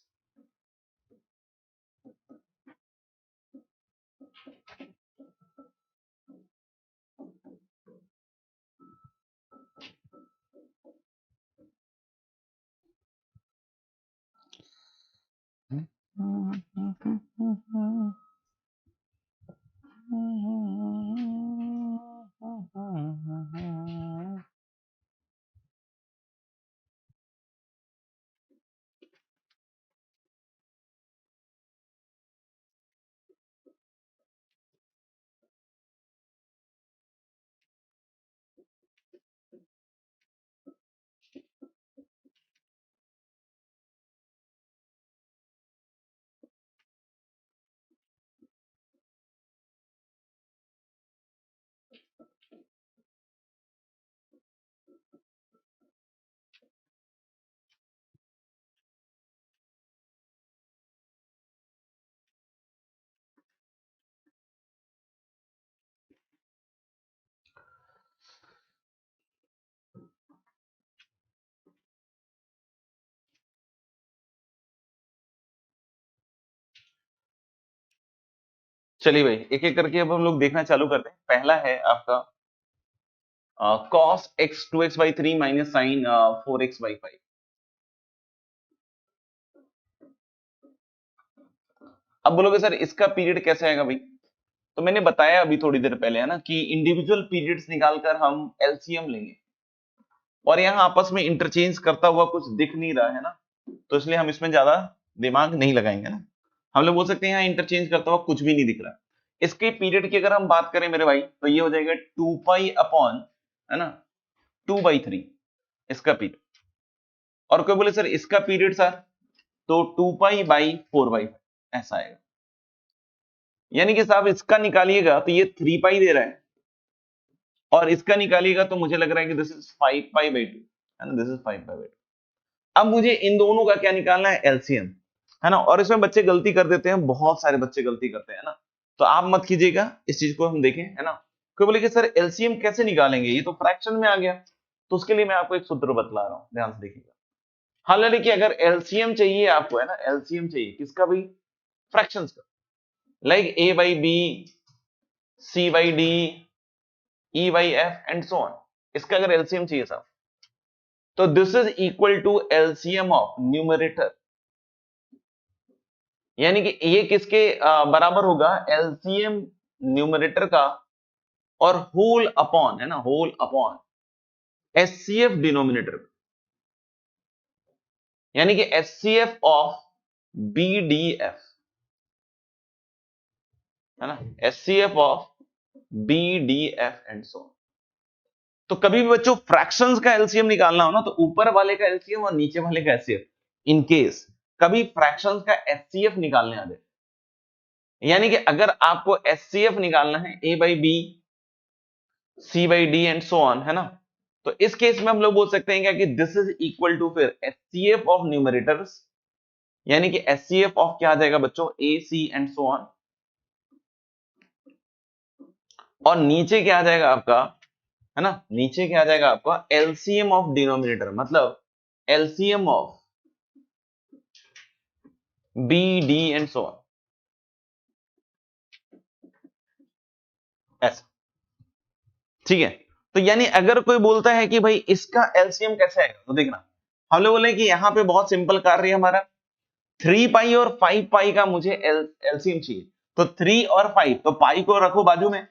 चलिए भाई, एक एक करके अब हम लोग देखना चालू करते हैं। पहला है आपका cos x 2x/3 minus sign 4x/5। अब बोलोगे सर इसका पीरियड कैसे आएगा भाई? तो मैंने बताया अभी थोड़ी देर पहले है ना कि इंडिविजुअल पीरियड्स निकालकर हम एलसीएम लेंगे, और यहाँ आपस में इंटरचेंज करता हुआ कुछ दिख नहीं रहा है ना, तो इसलिए हम इसमें ज्यादा दिमाग नहीं लगाएंगे ना। हम लोग बोल सकते हैं यहाँ इंटरचेंज करता हुआ कुछ भी नहीं दिख रहा। इसके पीरियड की अगर हम बात करें मेरे भाई, तो ये हो जाएगा 2 पाई अपॉन, है ना, 2/3 इसका पीरियड। और कोई बोले सर इसका पीरियड सर, तो 2 पाई/4/5 ऐसा आएगा। यानी कि साहब इसका निकालिएगा तो ये 3 पाई दे रहा है, और इसका निकालिएगा तो मुझे लग रहा है कि दिस इज 5 पाई/2, है ना, दिस इज 5 पाई/2। अब मुझे इन दोनों का क्या निकालना है, एलसीएम, है ना। और इसमें बच्चे गलती कर देते हैं, बहुत सारे बच्चे गलती करते हैं ना, तो आप मत कीजिएगा, इस चीज को हम देखें, है ना। कोई बोले कि सर एलसीएम कैसे निकालेंगे, ये तो फ्रैक्शन में आ गया। तो उसके लिए मैं आपको एक सूत्र बतला रहा हूं, ध्यान से देखिएगा। हालांकि कि अगर एलसीएम चाहिए आपको, है ना, एलसीएम चाहिए किसका भी, फ्रैक्शंस का, like a/b, c/d, e/f and so on. इसका अगर एलसीएम चाहिए साहब, तो this is equal to LCM of numerator, यानी कि ये किसके बराबर होगा, एलसीएम न्यूमरेटर का और होल अपॉन, है ना, होल अपॉन एचसीएफ डिनोमिनेटर, यानी कि एचसीएफ ऑफ बीडीएफ, है ना, HCF of BDF and so. तो कभी भी बच्चों फ्रैक्शंस का एलसीएम निकालना हो ना, तो ऊपर वाले का एलसीएम और नीचे वाले का एचसीएफ, इन केस कभी फ्रैक्शंस का एचसीएफ निकालने आ जाए, यानी कि अगर आपको एचसीएफ निकालना है a/b, c/d and so on, है ना, तो इस केस में हम लोग बोल सकते हैं क्या कि दिस इज इक्वल टू फिर एचसीएफ ऑफ न्यूमरेटर्स, यानी कि एचसीएफ ऑफ क्या आ जाएगा बच्चों, ए सी एंड सो ऑन, और नीचे क्या आ जाएगा आपका, है ना, नीचे क्या आ जाएगा आपका एलसीएम ऑफ डिनोमिनेटर, मतलब LCM of B D and so on, ऐसा, ठीक है। तो यानी अगर कोई बोलता है कि भाई इसका एलसीएम कैसे आएगा, तो देखना, हम लोग बोले कि यहां पे बहुत सिंपल कार्य है हमारा, 3 पाई और 5 पाई का मुझे एलसीएम चाहिए। तो 3 और 5, तो पाई को रखो बाजू में,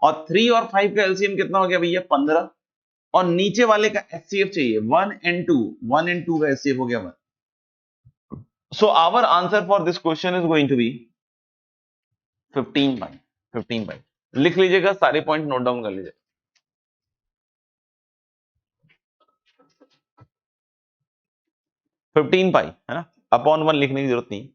और 3 और 5 का एलसीएम कितना हो गया भैया, 15। और नीचे वाले का एचसीएफ चाहिए 1 एंड 2, 1 एंड 2 का एचसीएफ हो गया 1। So our answer for this question is going to be 15 pi. 15 pi लिख लीजिएगा, सारे पॉइंट नोट डाउन कर लीजिए। 15 पाई है ना, अपॉन 1 लिखने की जरूरत नहीं।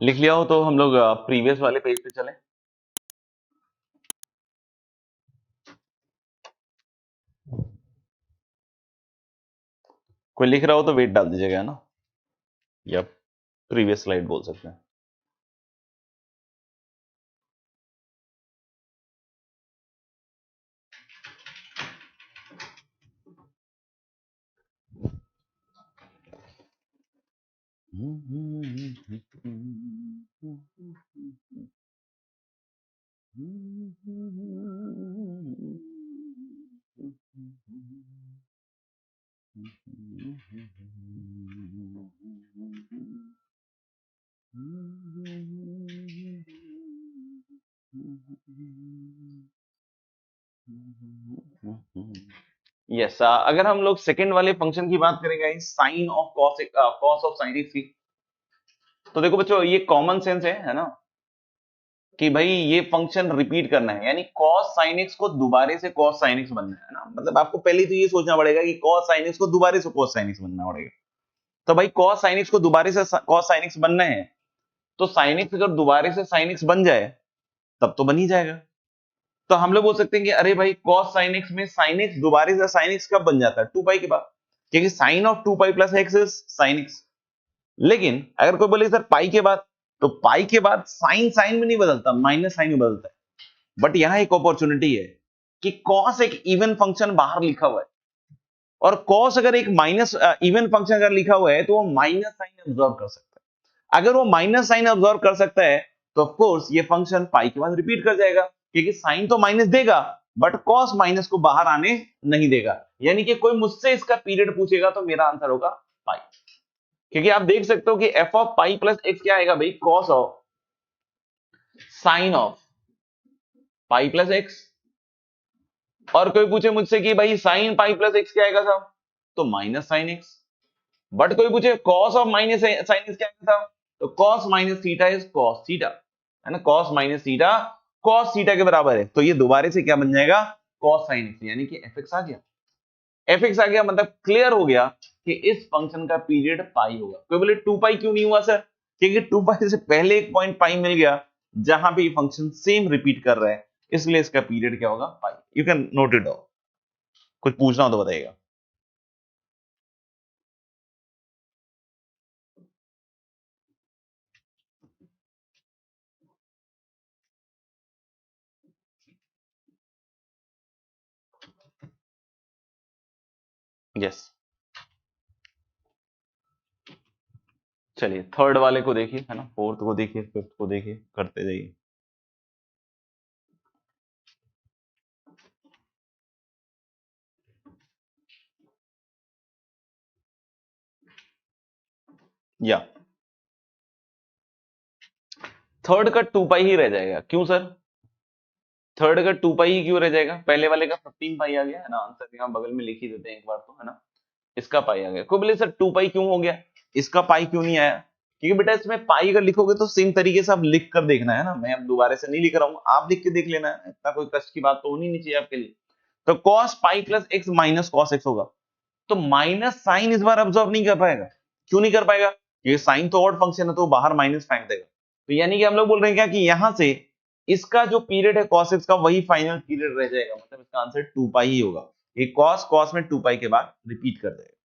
लिख लिया हो तो हम लोग प्रीवियस वाले पेज पे चलें। कोई लिख रहा हो तो वेट डाल दीजिएगा, है ना, या प्रीवियस स्लाइड बोल सकते हैं। यस, अगर हम लोग सेकंड वाले फंक्शन की बात करेंगे, sine of cos of sine X की, तो देखो बच्चों ये कॉमन सेंस है ना, कि भाई ये फंक्शन रिपीट करना है, यानी cos sin x को दोबारे से cos sin x बनना है ना, मतलब आपको पहले तो ये सोचना पड़ेगा कि cos sin x को दोबारे से cos sin x बनना पड़ेगा। तो भाई cos sin x को दोबारे से cos sin x बनना है, तो sin x अगर दोबारे से sin x बन जाए तब तो बन ही जाएगा। तो हम लोग बोल सकते हैं कि अरे भाई cos sin x में sin x दोबारे से sin x कब बन जाता है, 2 पाई के बाद, क्योंकि sin of 2 pi plus x is sin x। लेकिन अगर कोई बोले सर पाई के बाद, तो पाई के बाद साइन साइन में नहीं बदलता, माइनस साइन में बदलता है। बट यहां एक अपॉर्चुनिटी है कि cos एक इवन फंक्शन बाहर लिखा हुआ है, और cos अगर एक माइनस इवन फंक्शन अगर लिखा हुआ है तो वो माइनस साइन ऑब्जॉर्व कर सकता है। अगर वो माइनस साइन ऑब्जॉर्व कर सकता है तो ऑफ कोर्स ये फंक्शन पाई के बाद रिपीट कर जाएगा, क्योंकि साइन तो माइनस देगा बट cos माइनस को बाहर आने नहीं देगा। यानी कि कोई मुझसे इसका पीरियड पूछेगा तो मेरा आंसर होगा पाई, क्योंकि आप देख सकते हो कि F of pi plus x क्या आएगा भाई, cos of sign of pi plus x. और कोई पूछे मुझसे कि भाई साइन पाई प्लस एक्स क्या आएगा साहब, तो माइनस साइन एक्स। बट कोई पूछे cos of minus sine x क्या आएगा साहब, तो cos minus theta is cos theta, है ना, cos minus theta cos theta के बराबर है। तो ये दोबारा से क्या बन जाएगा, कॉस साइन एक्स, यानी कि एफ एक्स आ गया। एफ एक्स आ गया मतलब क्लियर हो गया कि इस फंक्शन का पीरियड पाई होगा। कोई बोले 2 पाई क्यों नहीं हुआ सर, क्योंकि 2 पाई से पहले एक पॉइंट पाई मिल गया जहां पे ये फंक्शन सेम रिपीट कर रहा है, इसलिए इसका पीरियड क्या होगा, pi. You can note it down. कुछ पूछना हो तो बताइएगा। यस, चलिए थर्ड वाले को देखिए, है ना, फोर्थ को देखिए, फिफ्थ को देखिए, करते जाइए। या थर्ड का 2 पाई ही रह जाएगा, क्यों सर, थर्ड का 2 पाई ही क्यों रह जाएगा, पहले वाले का 15 पाई आ गया है ना, आंसर यहाँ बगल में लिख ही देते हैं एक बार तो, है ना। इसका पाई आ गया। कोई बोले सर 2 पाई क्यों हो गया, इसका पाई क्यों नहीं आया, क्योंकि बेटा इसमें पाई अगर लिखोगे तो सेम तरीके से आप लिख कर देखना है ना, मैं अब दोबारा से नहीं लिख रहा हूं, आप लिख के देख लेना है, इतना कोई कष्ट की बात तो होनी नहीं चाहिए आपके लिए। तो cos pi plus x minus cos x होगा, तो माइनस साइन इस बार ऑब्जॉर्व नहीं कर पाएगा। क्यों नहीं कर पाएगा, ये साइन तो ऑड फंक्शन है तो बाहर माइनस फेंक देगा। तो यानी कि हम लोग बोल रहे हैं क्या कि यहां से इसका जो पीरियड है cos x का वही फाइनल पीरियड रह जाएगा, मतलब इसका आंसर 2 पाई ही होगा। ये cos cos में 2 पाई के बाद रिपीट कर देगा।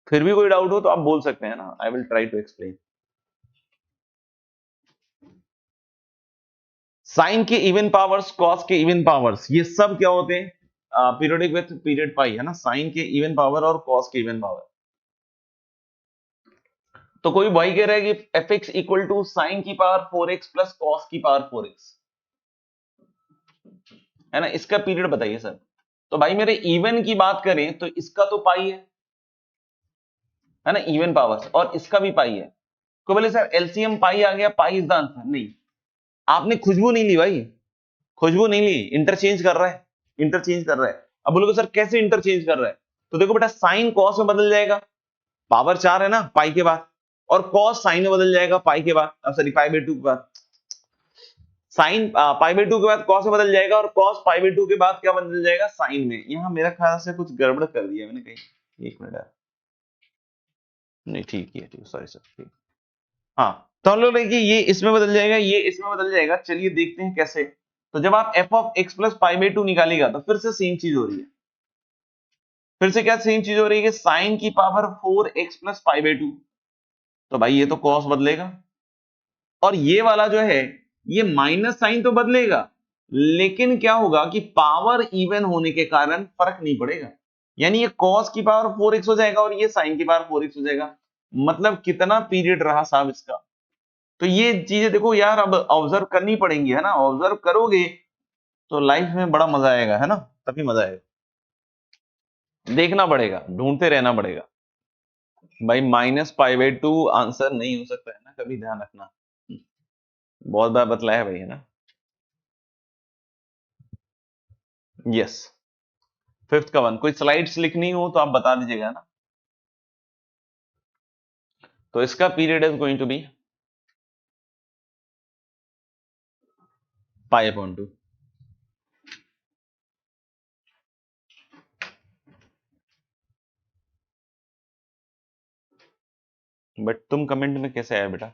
फिर भी कोई डाउट हो तो आप बोल सकते हैं ना, I will try to explain. Sine के इवन पावर्स, cos के इवन पावर्स, ये सब क्या होते हैं, पीरियोडिक विथ पीरियड पाई, है ना, साइन के इवन पावर और cos के इवन पावर। तो कोई भाई कह रहा है कि F X equal to sine की पावर 4x प्लस कॉस की पावर 4x, है ना, इसका पीरियड बताइए सर। तो भाई मेरे इवन की बात करें तो इसका तो पाई है ना, इवन पावर्स, और इसका भी पाई है। कोई बोले सर एलसीएम पाई आ गया, पाई इज द आंसर, नहीं, आपने खुशबू नहीं ली भाई, खुशबू नहीं ली, इंटरचेंज कर रहा है, इंटरचेंज कर रहा है। अब बोलोगे सर कैसे इंटरचेंज कर रहा है? तो देखो बेटा साइन कॉस में बदल जाएगा, पावर 4 है ना पाई के बाद, और कॉस साइन में बदल जाएगा पाई के बाद, सॉरी पाई बाई 2 के बाद। साइन पाई बाई 2 के बाद कॉस में बदल जाएगा, और कॉस पाई बाई 2 के बाद क्या बदल जाएगा? साइन में। यहां मेरा ख्याल से कुछ गड़बड़ कर दिया मैंने कहीं, एक मिनट यार, नहीं ठीक है, ठीक, सॉरी सर, ठीक। हाँ, तो हम लोग देखिए ये इसमें बदल जाएगा, ये इसमें बदल जाएगा। चलिए देखते हैं कैसे। तो जब आप F of x plus pi by 2 निकालेगा तो फिर से सेम चीज हो रही है, फिर से क्या सेम चीज हो रही है कि साइन की power 4x plus pi by 2। तो भाई ये तो कॉस बदलेगा, और ये वाला जो है ये माइनस साइन तो बदलेगा, लेकिन क्या होगा कि पावर इवन होने के कारण फर्क नहीं पड़ेगा। यानी ये कॉस की पावर 4x हो जाएगा और ये साइन की पावर 4x हो जाएगा। मतलब कितना पीरियड रहा साहब इसका। तो ये चीजें देखो यार अब ऑब्जर्व करनी पड़ेंगी, है ना। ऑब्जर्व करोगे तो लाइफ में बड़ा मजा आएगा, है ना, तभी मजा आएगा। देखना पड़ेगा, ढूंढते रहना पड़ेगा भाई। माइनस पाई बाई 2 आंसर नहीं हो सकता है ना, कभी ध्यान रखना। बहुत बार बतलाया भाई, है ना। यस, फिफ्थ का वन। कोई स्लाइड्स लिखनी हो तो आप बता दीजिएगा ना। तो इसका period is going to be pi upon 2। But तुम कमेंट में कैसे आया बेटा?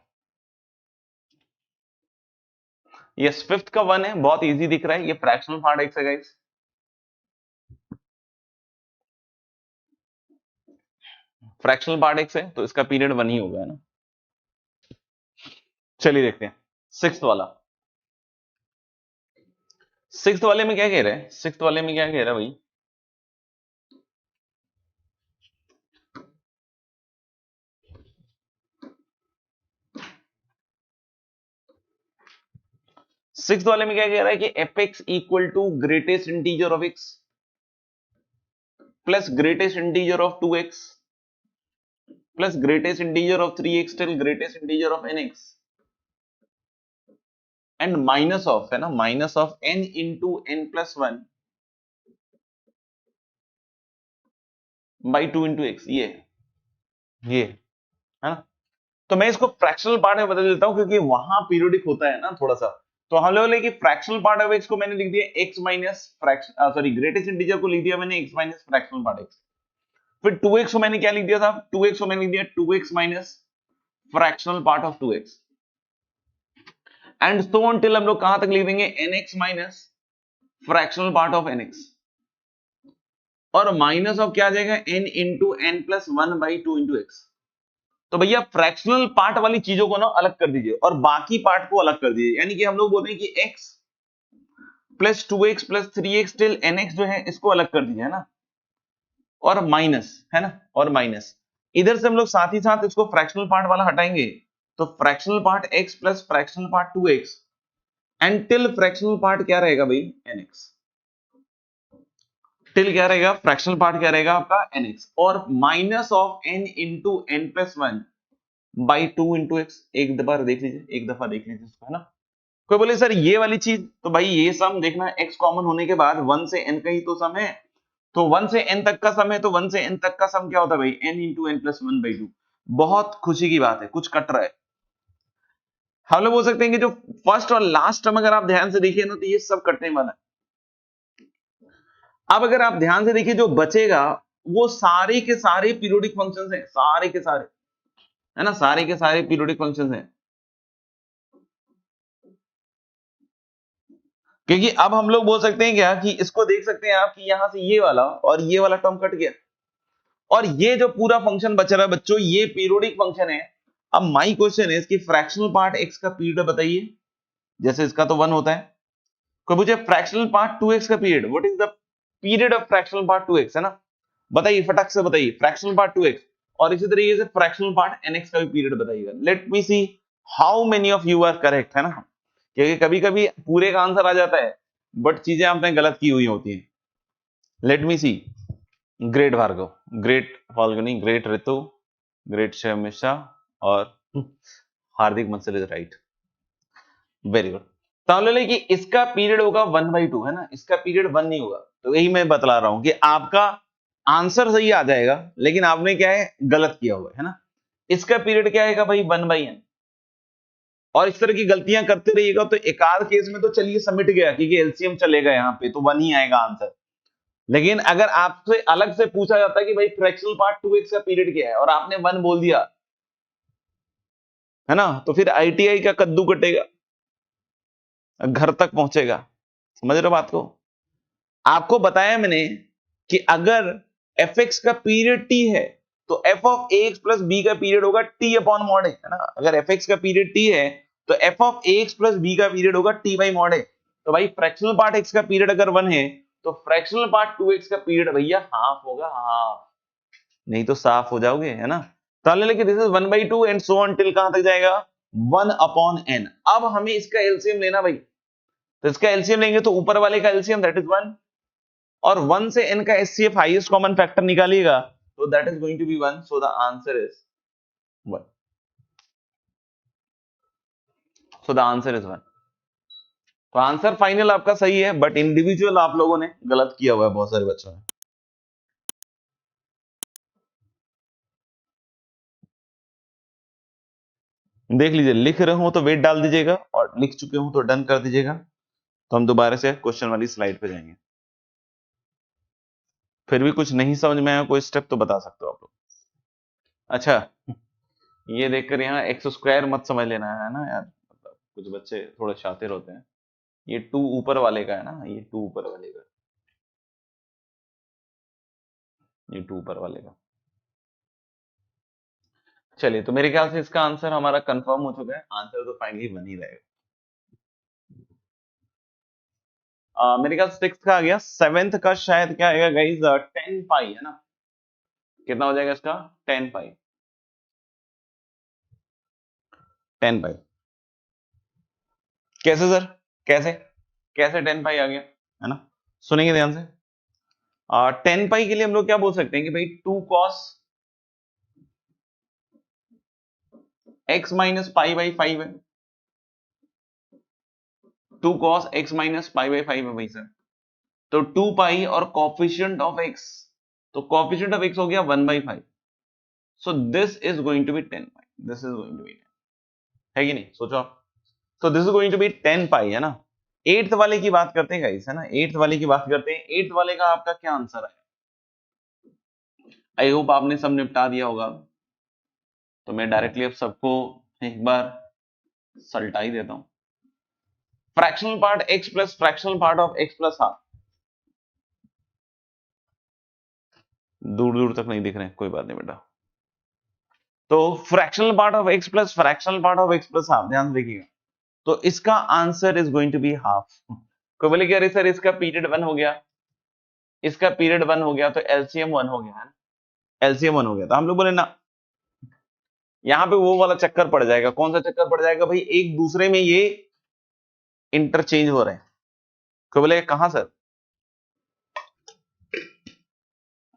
यस, फिफ्थ का वन है, बहुत इजी दिख रहा है, ये फ्रैक्शनल पार्ट एक्स है गाइस। फ्रैक्शनल पार्ट एक्स है तो इसका पीरियड वन ही होगा, है ना। चलिए देखते हैं सिक्स्थ वाला। सिक्स्थ वाले में क्या कह रहे हैं? सिक्स्थ वाले में क्या कह रहा है भाई? सिक्स्थ वाले में क्या कह रहा है कि F X equal to greatest integer of x plus greatest integer of 2x plus greatest integer of 3x till greatest integer of nx and minus of, है ना, minus of n into n plus 1 by 2 into X. ये है ना। तो मैं इसको फ्रैक्शनल पार्ट में बदल देता हूं क्योंकि वहां पीरियोडिक होता है ना थोड़ा सा। तो हम लोग लेके फ्रैक्शनल पार्ट ऑफ एक्स को मैंने लिख दिया x minus fraction, sorry greatest integer को लिख दिया मैंने x minus fractional part x. फिर 2x को मैंने क्या लिख दिया था? 2x को मैंने लिख दिया 2x minus fractional part of 2x and so on till हम लोग कहां तक लिख देंगे? nx minus fractional part of nx, और माइनस ऑफ क्या आ जाएगा? n into N plus 1 by 2 into X. तो भैया फ्रैक्शनल पार्ट वाली चीजों को ना अलग कर दीजिए और बाकी पार्ट को अलग कर दीजिए। यानी कि हम लोग बोल रहे हैं कि x plus 2x plus 3x till nx जो है इसको अलग कर दीजिए, है ना, और माइनस, है ना, और माइनस इधर से हम लोग साथ ही साथ इसको फ्रैक्शनल पार्ट वाला हटाएंगे। तो fractional part x plus fractional part 2x and till fractional part क्या रहेगा भाई? nx। टिल क्या रहेगा? फ्रैक्शनल पार्ट क्या रहेगा आपका? nx, और minus of n into n plus 1 by 2 into x. एक दफा देख लीजिए, एक दफा देख लीजिए इसको, है ना। कोई बोले सर ये वाली चीज, तो भाई ये सम देखना, x कॉमन होने के बाद 1 से n का ही तो सम है। तो 1 से n तक का सम है, तो 1 से n तक का सम क्या होता है भाई? n into N plus 1 by 2। बहुत खुशी की बात है, कुछ कट रहा है। हम लोग बोल सकते हैं कि जो फर्स्ट और लास्ट टर्म अगर आप ध्यान से देखिए ना तो ये सब कटने वाला है। अब अगर आप ध्यान से देखिए जो बचेगा वो सारे के सारे पीरियोडिक फंक्शंस हैं, सारे के सारे, है ना, सारे के सारे पीरियोडिक फंक्शंस हैं। क्योंकि अब हम लोग बोल सकते हैं क्या कि इसको देख सकते हैं आप कि यहां से ये वाला और ये वाला टर्म कट गया, और ये जो पूरा फंक्शन बच रहा है बच्चों ये पीरियोडिक फंक्शन है। अब माय क्वेश्चन है इसकी फ्रैक्शनल पार्ट x का पीरियड बताइए। जैसे इसका तो 1 होता है, कोई पूछे फ्रैक्शनल पार्ट 2x का period, what is the period of fractional part 2x, है ना, बताइए फटाक से बताइए फ्रैक्शनल पार्ट 2x। और इसी तरीके से फ्रैक्शनल पार्ट nx का भी पीरियड बताइएगा। Let me see how many of you are correct, है ना, क्योंकि कभी कभी पूरे का आंसर आ जाता है बट चीजें आपने गलत की हुई होती हैं। Let me see. Great Bhargav, great Falguni, great Ritu, great Sharmishtha, और Hardik Mansal is right. Very good. तो हम ले कि इसका पीरियड होगा 1/2 है ना, इसका पीरियड 1 नहीं होगा। तो यही मैं बतला रहा हूं कि आपका आंसर सही आ जाएगा, लेकिन आपने क्या है गलत किया हुआ है ना। इसका पीरियड क्या आएगा भाई 1/n, और इस तरह की गलतियां करते रहिएगा तो एक आध केस में तो चलिए सबमिट गया क्योंकि एलसीएम चलेगा यहाँ पे, तो 1 ही आएगा आंसर। लेकिन अगर आपसे अलग से पूछा जाता है कि भाई फ्रैक्शनल पार्ट 2x का पीरियड क्या है और आपने 1 बोल दिया है ना, तो फिर आईटीआई का कद्दू कटेगा, घर तक पहुंचेगा। समझ रहे हो बात को? आपको बताया मैंने कि अगर fx का पीरियड t है तो f of ax plus b का पीरियड होगा t अपॉन मॉड है ना। अगर fx का पीरियड t है तो f of ax plus b का पीरियड होगा t बाई मॉड है। तो भाई फ्रैक्शनल पार्ट x का पीरियड अगर 1 है तो फ्रैक्शनल पार्ट 2x का पीरियड भैया हाफ होगा, हाफ। नहीं तो साफ हो जाओगे है ना। तो लेके this is 1/2 and so on till कहां तक जाएगा 1 अपॉन n। अब हमें इसका एलसीएम लेना भाई, तो इसका एलसीएम लेंगे तो ऊपर वाले का एलसीएम दैट इज 1, और 1 से n का एचसीएफ हाईएस्ट कॉमन फैक्टर निकालिएगा तो that is going to be 1, so the answer is 1। So the answer is 1। तो आंसर फाइनल आपका सही है, बट इंडिविजुअल आप लोगों ने गलत किया हुआ है, बहुत सारे बच्चों ने। देख लीजिए, लिख रहे हो तो वेट डाल दीजिएगा और लिख चुके हो तो डन कर दीजिएगा। तो हम दोबारा से क्वेश्चन वाली स्लाइड पे जाएंगे। फिर भी कुछ नहीं समझ में आया कोई स्टेप तो बता सकते हो आप लोग। अच्छा, ये देखकर यहाँ x² मत समझ लेना है ना यार, मतलब कुछ बच्चे थोड़े शातिर होते हैं। ये 2 ऊपर वाले का है ना, ये 2 ऊपर वाले का, ये 2 ऊपर वाले का। चलिए, तो मेरे ख्याल से इसका आंसर हमारा कंफर्म हो चुका है, आंसर तो फाइनली 1 ही रहेगा। मेरे ख्याल 6th का आ गया, 7th का शायद क्या आएगा गाइस 10 पाई है ना। कितना हो जाएगा इसका 10 पाई, 10 पाई। कैसे सर, कैसे कैसे 10 पाई आ गया है ना, सुनेंगे ध्यान से। 10 पाई के लिए हम लोग क्या बोल सकते हैं कि भाई 2 cos x minus pi by 5 है, 2 cos x minus pi by 5 है भाई सर। तो 2 पाई और कॉफिशिएंट ऑफ x, तो कॉफिशिएंट ऑफ x हो गया 1/5। So this is going to be 10 pi, this is going to be 10, है कि नहीं, सोचो आप। तो this is going to be 10 pi है ना। 8th वाले की बात करते हैं गाइस है ना, 8th वाले की बात करते हैं। 8th वाले का आपका क्या आंसर है? आई होप आपने सब निपटा दिया होगा। तो मैं डायरेक्टली अब सबको एक बार सल्टा ही देता हूं। Fractional part x plus fractional part of x plus half, दूर दूर तक नहीं दिख रहे, कोई बात नहीं बेटा। तो fractional part of x plus fractional part of x plus half, ध्यान देखिएगा। तो इसका answer is going to be half. कोई बोले कि अरे सर इसका पीरियड 1 हो गया, इसका पीरियड 1 हो गया तो एलसीएम 1 हो गया है ना, एलसीएम 1 हो गया। तो हम लोग बोले ना यहां पे वो वाला चक्कर पड़ जाएगा। कौन सा चक्कर पड़ जाएगा भाई, एक दूसरे में ये इंटरचेंज हो रहे हैं। कोई बोले कहां सर,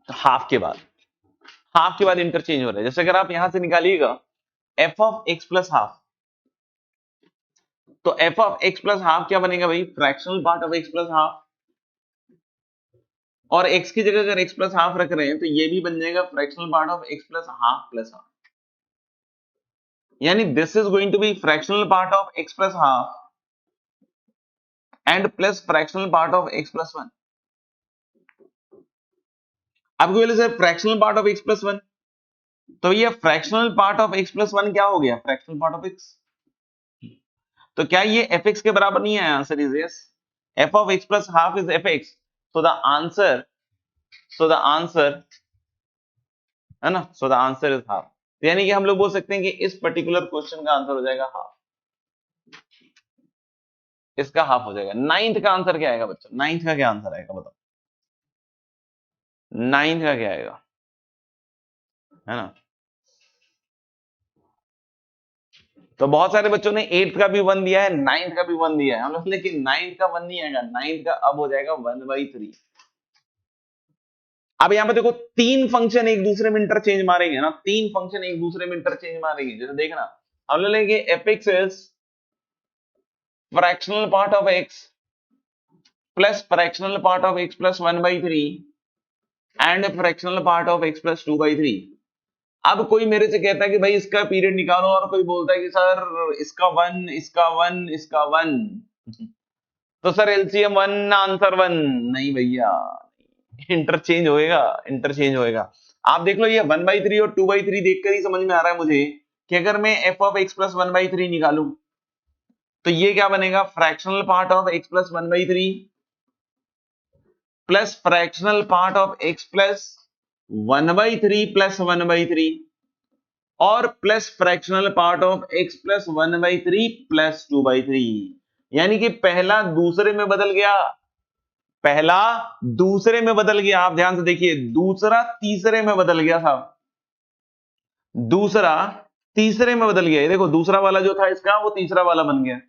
हाफ के बाद, हाफ के बाद इंटरचेंज हो रहे हैं। जैसे अगर आप यहां से निकालिएगा f of x plus half, तो f of x plus half क्या बनेगा भाई, fractional part of x plus half, और x की जगह अगर x प्लस हाफ रख रहे हैं तो ये भी बन जाएगा fractional part of x plus half plus half. यानी this is going to be fractional part of x plus half and plus fractional part of x plus 1। आपको बोले sir fractional part of x plus 1, तो ये fractional part of x plus 1 क्या हो गया, फ्रैक्शनल पार्ट ऑफ x। तो क्या ये fx के बराबर नहीं है, answer is yes. f of x plus half is fx, so the answer, so the answer है ना, सो द आंसर इज हाफ। यानी कि हम लोग बोल सकते हैं कि इस पर्टिकुलर क्वेश्चन का आंसर हो जाएगा हाफ, इसका हाफ हो जाएगा। 9th का आंसर क्या आएगा बच्चों, 9th का क्या आंसर आएगा बताओ, 9th का क्या आएगा, है ना। तो बहुत सारे बच्चों ने 8th का भी 1 दिया है, 9th का भी 1 दिया है। हम लोग लेकिन 9th का 1 नहीं आएगा, 9th का अब हो जाएगा 1/3। अब यहां पर देखो 3 फंक्शन एक दूसरे में इंटरचेंज मारेंगे ना, 3 फंक्शन एक दूसरे में इंटरचेंज मारेंगे। जैसे देखना हम लोग लेंगे f(x) is fractional part of x plus fractional part of x plus 1/3 and fractional part of x plus 2/3। अब कोई मेरे से कहता है कि भाई इसका पीरियड निकालो, और कोई बोलता है कि सर इसका 1, इसका 1, इसका 1, तो सर एलसीएम 1 आंसर 1। नहीं भैया, इंटरचेंज होएगा, इंटरचेंज होएगा। आप देख लो, ये 1/3 और 2/3 देखकर ही समझ में आ रहा है मुझे कि अगर मैं एफ ऑफ एक्स प्लस 1/3 निकालूं तो ये क्या बनेगा, fractional part of x plus 1/3 plus fractional part of x plus 1/3 plus 1/3 और plus fractional part of x plus 1/3 plus 2/3। यानी कि पहला दूसरे में बदल गया, पहला दूसरे में बदल गया। आप ध्यान से देखिए, दूसरा तीसरे में बदल गया साहब, दूसरा तीसरे में बदल गया। ये देखो, दूसरा वाला जो था इसका वो तीसरा वाला बन गया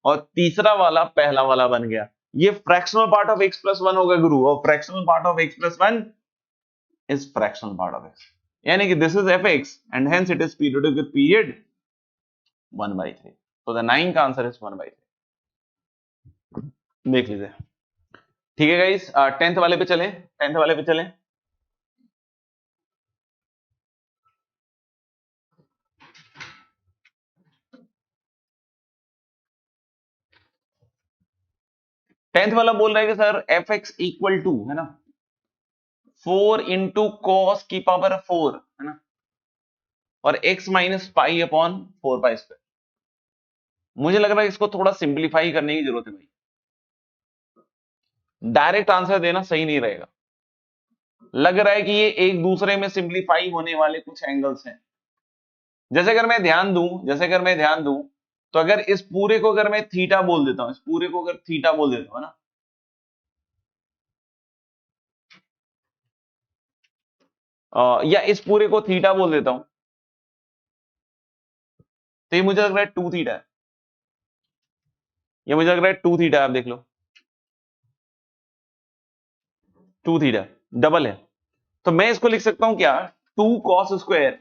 और तीसरा वाला पहला वाला बन गया। ये fractional part of x plus 1 होगा गुरु, और fractional part of x plus 1 is fractional part of x, यानी कि this is F x and hence it is periodic with period 1/3। तो द 9 का आंसर इज 1/3। देख लीजिए। ठीक है गाइस, 10th वाले पे चले, 10th वाले पे चले। टेंथ वाला बोल रहा है कि sir F X equal to, है ना, 4 इंटू कॉस की पावर 4, है ना, और x minus pi upon 4 pi square. मुझे लग रहा है इसको थोड़ा सिंप्लीफाई करने की जरूरत है भाई, डायरेक्ट आंसर देना सही नहीं रहेगा। लग रहा है कि ये एक दूसरे में सिंप्लीफाई होने वाले कुछ एंगल्स हैं। जैसे अगर मैं ध्यान दूं, जैसे अगर मैं ध्यान दूं, तो अगर इस पूरे को अगर मैं थीटा बोल देता हूं, इस पूरे को अगर थीटा बोल देता हूं ना, या इस पूरे को थीटा बोल देता हूं, तो ये मुझे लग रहा है 2 थीटा है। ये मुझे लग रहा है 2 थीटा है, आप देख लो, 2 थीटा डबल है। तो मैं इसको लिख सकता हूं क्या, 2 cos square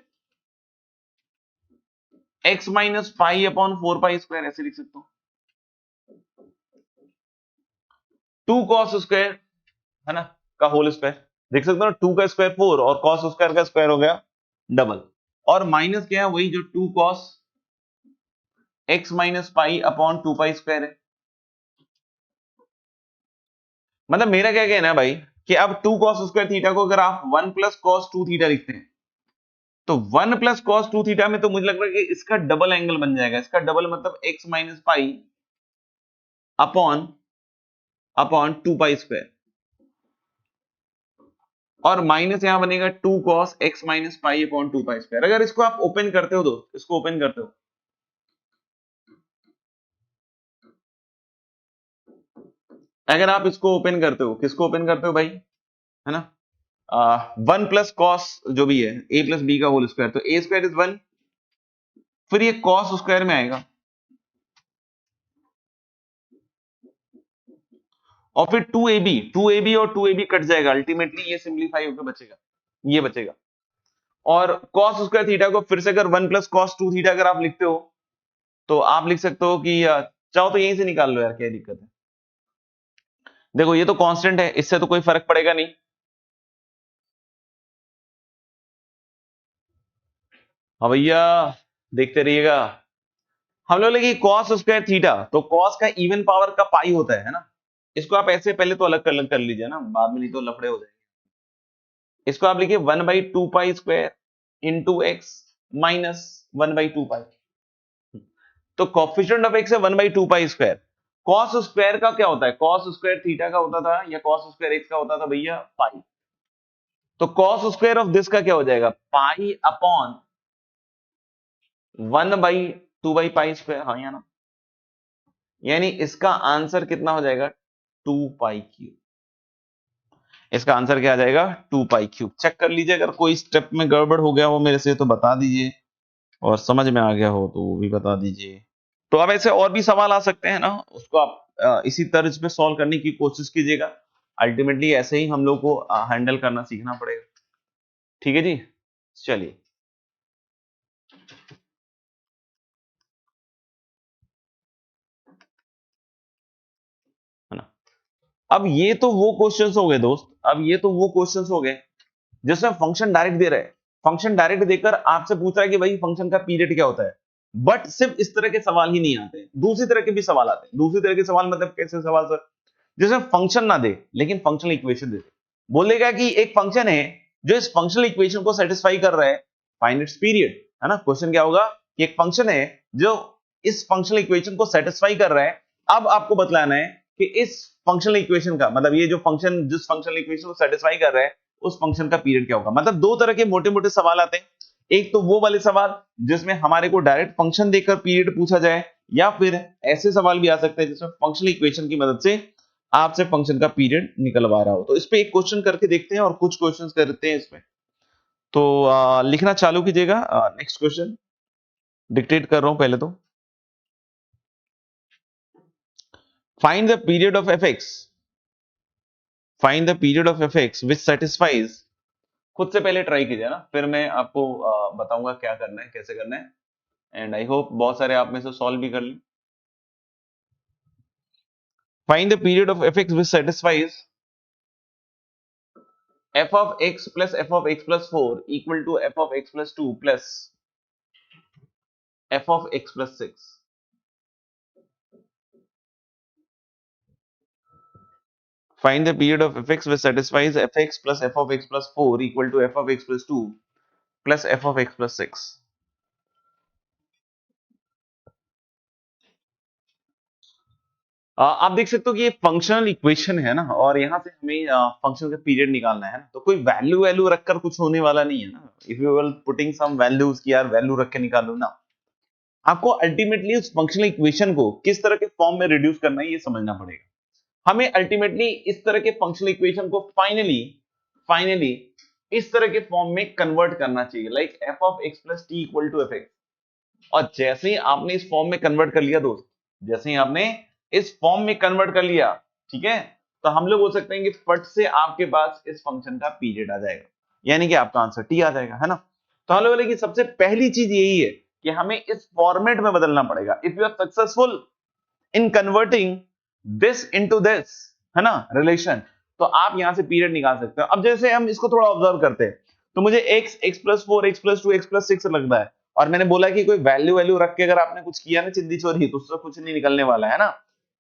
x minus pi upon 4 pi square, ऐसे लिख सकता हूं। 2 cos स्क्वायर, है ना, का होल स्क्वायर देख सकते हो ना, 2 का स्क्वायर 4 और cos स्क्वायर का स्क्वायर हो गया डबल, और माइनस क्या है, वही जो 2 cos x minus pi upon 2 pi square है। मतलब मेरा क्या कहना है भाई कि अब 2 cos स्क्वायर थीटा को अगर आप 1 + cos 2 थीटा लिखते हैं, तो 1 + cos 2 थीटा में तो मुझे लग रहा है कि इसका डबल एंगल बन जाएगा। इसका डबल मतलब x minus pi upon upon 2 pi square, और माइनस यहां बनेगा 2 cos x minus pi upon 2 pi square. अगर इसको आप ओपन करते हो दोस्त, इसको ओपन करते हो, अगर आप इसको ओपन करते हो, किसको ओपन करते हो भाई, है ना, 1 + cos जो भी है a + b का होल स्क्वायर, तो a स्क्वायर इज 1, फिर ये cos स्क्वायर में आएगा और फिर 2ab और 2ab कट जाएगा, अल्टीमेटली ये सिंप्लीफाई होकर बचेगा, ये बचेगा। और cos स्क्वायर थीटा को फिर से अगर 1 + cos 2 थीटा अगर आप लिखते हो, तो आप लिख सकते हो कि चाहो तो यहीं से निकाल लो यार, क्या दिक्कत है। देखो ये तो कांस्टेंट है, इससे तो कोई फर्क पड़ेगा नहीं। हाँ भैया, देखते रहिएगा। हम लोग लगे cos स्क्वायर थीटा, तो cos का इवन पावर का पाई होता है ना, इसको आप ऐसे पहले तो अलग कर लीजिए ना, बाद में नहीं तो लफड़े हो जाएंगे। इसको आप लिखिए 1/2 pi square into x minus 1/2 पाई। तो कॉफिशिएंट ऑफ एक्स है 1/2 पाई स्क्वायर। कॉस स्क्वायर का क्या होता है, कॉस स्क्वायर थीटा का होता था या कॉस स्क्वायर एक्स का होता था भैया, पाई। तो कॉस स्क्वायर ऑफ दिस का क्या हो जाएगा, पाई अपॉन 1/2 पाई स्क्वायर, हाँ या ना, यानी इसका आंसर कितना हो जाएगा, 2 पाई क्यूब। इसका आंसर क्या आ जाएगा, 2 पाई क्यूब। चेक कर लीजिए, अगर कोई स्टेप में गड़बड़ हो गया हो मेरे से तो बता दीजिए, और समझ में आ गया हो तो वो भी बता दीजिए। तो अब ऐसे और भी सवाल आ सकते हैं ना, उसको आप इसी तर्ज पे सॉल्व करने की कोशिश कीजिएगा। अल्टीमेटली ऐसे ही हम लोग को हैंडल करना सीखना पड़ेगा। ठीक है जी, चलिए। अब ये तो वो क्वेश्चंस हो गए दोस्त, अब ये तो वो क्वेश्चंस हो गए जिसमें फंक्शन डायरेक्ट दे रहा है, फंक्शन डायरेक्ट देकर आपसे पूछ रहा है कि भाई फंक्शन का पीरियड क्या होता है। बट सिर्फ इस तरह के सवाल ही नहीं आते, दूसरी तरह के भी सवाल आते हैं। दूसरी तरह के सवाल मतलब कैसे सवाल सर? जिसमें फंक्शन ना दे लेकिन फंक्शनल इक्वेशन दे दे। बोलेगा कि एक फंक्शन है जो इस फंक्शनल इक्वेशन को सेटिस्फाई कर रहा है, फाइंड इट्स पीरियड, है ना। क्वेश्चन क्या होगा कि एक फंक्शन है जो इस फंक्शनल इक्वेशन को सेटिस्फाई कर रहा है। अब आपको बतलाना है कि इस फंक्शनल इक्वेशन का मतलब ये जो फंक्शन जिस फंक्शनल इक्वेशन को सेटिस्फाई कर रहा है उस फंक्शन का पीरियड क्या होगा। मतलब दो तरह के मोटे मोटे सवाल आते हैं। एक तो वो वाले सवाल जिसमें हमारे को डायरेक्ट फंक्शन देकर पीरियड पूछा जाए, या फिर ऐसे सवाल भी आ सकते हैं जिसमें फंक्शनल इक्वेशन की मदद से आपसे फंक्शन का पीरियड निकलवा रहा हो। तो इस पे एक क्वेश्चन करके देखते हैं और कुछ क्वेश्चंस करते हैं इसमें। तो लिखना चालू कीजिएगा। नेक्स्ट क्वेश्चन डिक्टेट कर रहा हूं पहले तो। Find the period of fx, find the period of fx which satisfies. खुद से पहले ट्राई कीजिए ना, फिर मैं आपको बताऊंगा क्या करना है कैसे करना है। एंड आई होप बहुत सारे आप में से सॉल्व भी कर लें। Find the period of fx which satisfies f of x plus f of x plus 4 equal to f of x plus 2 plus f of x plus 6। Find the period of fx which satisfies fx plus f of x plus 4 equal to f of x plus 2 plus f of x plus 6। आप देख सकते हो कि ये फंक्शनल इक्वेशन है ना, और यहां से हमें फंक्शन का पीरियड निकालना है ना। तो कोई वैल्यू वैल्यू रखकर कुछ होने वाला नहीं है ना। If you will putting some values की यार वैल्यू रख के निकालो ना, आपको अल्टीमेटली उस फंक्शनल इक्वेशन को किस तरह के फॉर्म में रिड्यूस करना है ये समझना पड़ेगा। हमें अल्टीमेटली इस तरह के फंक्शनल इक्वेशन को फाइनली फाइनली इस तरह के फॉर्म में कन्वर्ट करना चाहिए, like f of x plus t equal to fx। और जैसे ही आपने इस फॉर्म में कन्वर्ट कर लिया दोस्त, जैसे ही आपने इस फॉर्म में कन्वर्ट कर लिया, ठीक है, तो हम लोग बोल सकते हैं कि फट से आपके पास इस फंक्शन का पीरियड आ जाएगा, यानी कि आपका आंसर टी आ जाएगा, है ना। तो हम लोग बोले कि सबसे पहली चीज यही है कि हमें इस फॉर्मेट में बदलना पड़ेगा। If you are successful in converting this into this, है ना, रिलेशन, तो आप यहां से पीरियड निकाल सकते हो। अब जैसे हम इसको थोड़ा ऑब्जर्व करते हैं, तो मुझे x, x plus 4, x plus 2, x plus 6 लगता है, और मैंने बोला कि कोई वैल्यू वैल्यू रख के अगर आपने कुछ किया ना चिंदी चोरी, तो उससे कुछ नहीं निकलने वाला है ना।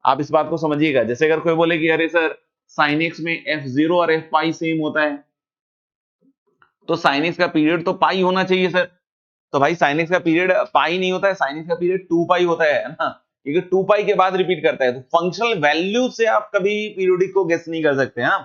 आप इस बात को समझिएगा। जैसे अगर कोई बोले कि अरे सर sin x में f0 और f पाई सेम होता है, तो sin x का पीरियड तो पाई होना चाहिए सर। तो भाई sin x का पीरियड पाई नहीं होता है, sin x का पीरियड 2 पाई होता है ना, क्योंकि 2 पाई के बाद रिपीट करता है। तो फंक्शनल वैल्यू से आप कभी पीरियोडिक को गेस नहीं कर सकते, हाँ,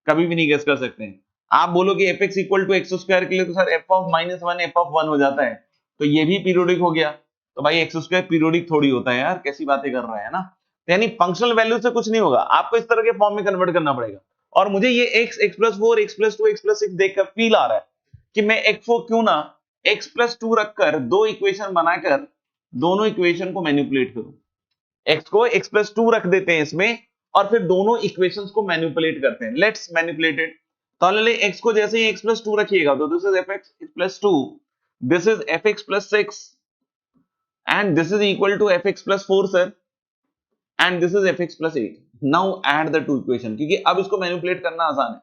कभी भी नहीं गेस कर सकते हैं। आप बोलो कि fx equal to X square के लिए तो sir f of -1 f of 1 हो जाता है, तो ये भी पीरियोडिक हो गया। तो भाई एक्स स्क्वायर पीरियोडिक थोड़ी होता है यार, कैसी बातें कर रहा है ना। तो यानी फंक्शनल वैल्यू से कुछ नहीं होगा, आपको इस तरह के फॉर्म में कन्वर्ट करना पड़ेगा। और मुझे ये x, x plus 4, x plus 2, x plus 6 देखकर फील आ रहा है कि मैं x को क्यों ना x plus 2 रखकर दो इक्वेशन बनाकर दोनों इक्वेशन को मैनिपुलेट करूं। x को x plus 2 रख देते हैं इसमें, और फिर दोनों इक्वेशंस को मैनिपुलेट करते हैं। Let's manipulate it. तो x को जैसे ही x plus 2 रखिएगा तो this is fx plus 2, this is fx plus 6, and this is equal to fx plus 4 sir, and this is fx plus 8। now add the two equation, क्योंकि अब इसको मैनिपुलेट करना आसान है।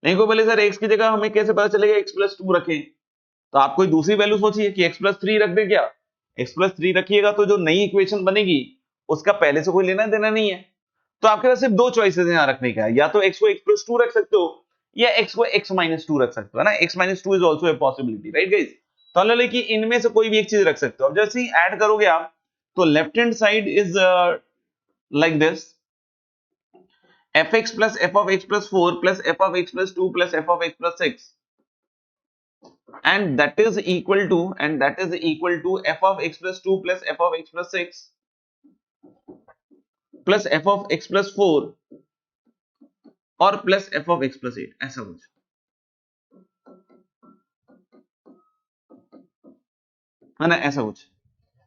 नहीं को बोले सर x की जगह हमें कैसे पता चलेगा x plus 2 रखें, तो आप कोई दूसरी वैल्यू सोचिए कि x plus 3 रख दे क्या। x plus 3 रखिएगा तो जो नई इक्वेशन बनेगी उसका पहले से कोई लेना देना नहीं है। तो आपके पास सिर्फ दो चॉइसेस यहाँ रखने का है, या तो x को x plus 2 रख सकते हो, या x को x minus 2 रख सकते हो, है ना। x minus 2 is also a possibility, right guys. तो लेकिन कि इनमें से कोई भी एक चीज रख सकते हो। अब जैसे ही ऐड करोगे आप, तो left hand side is like this, fx plus f of x plus 4 plus f of x plus 2 plus f of x plus 6, and that is equal to f of x plus 2 plus f of x plus 6 plus f of x plus 4 और plus f of x plus 8, ऐसा कुछ, है ना, ऐसा कुछ।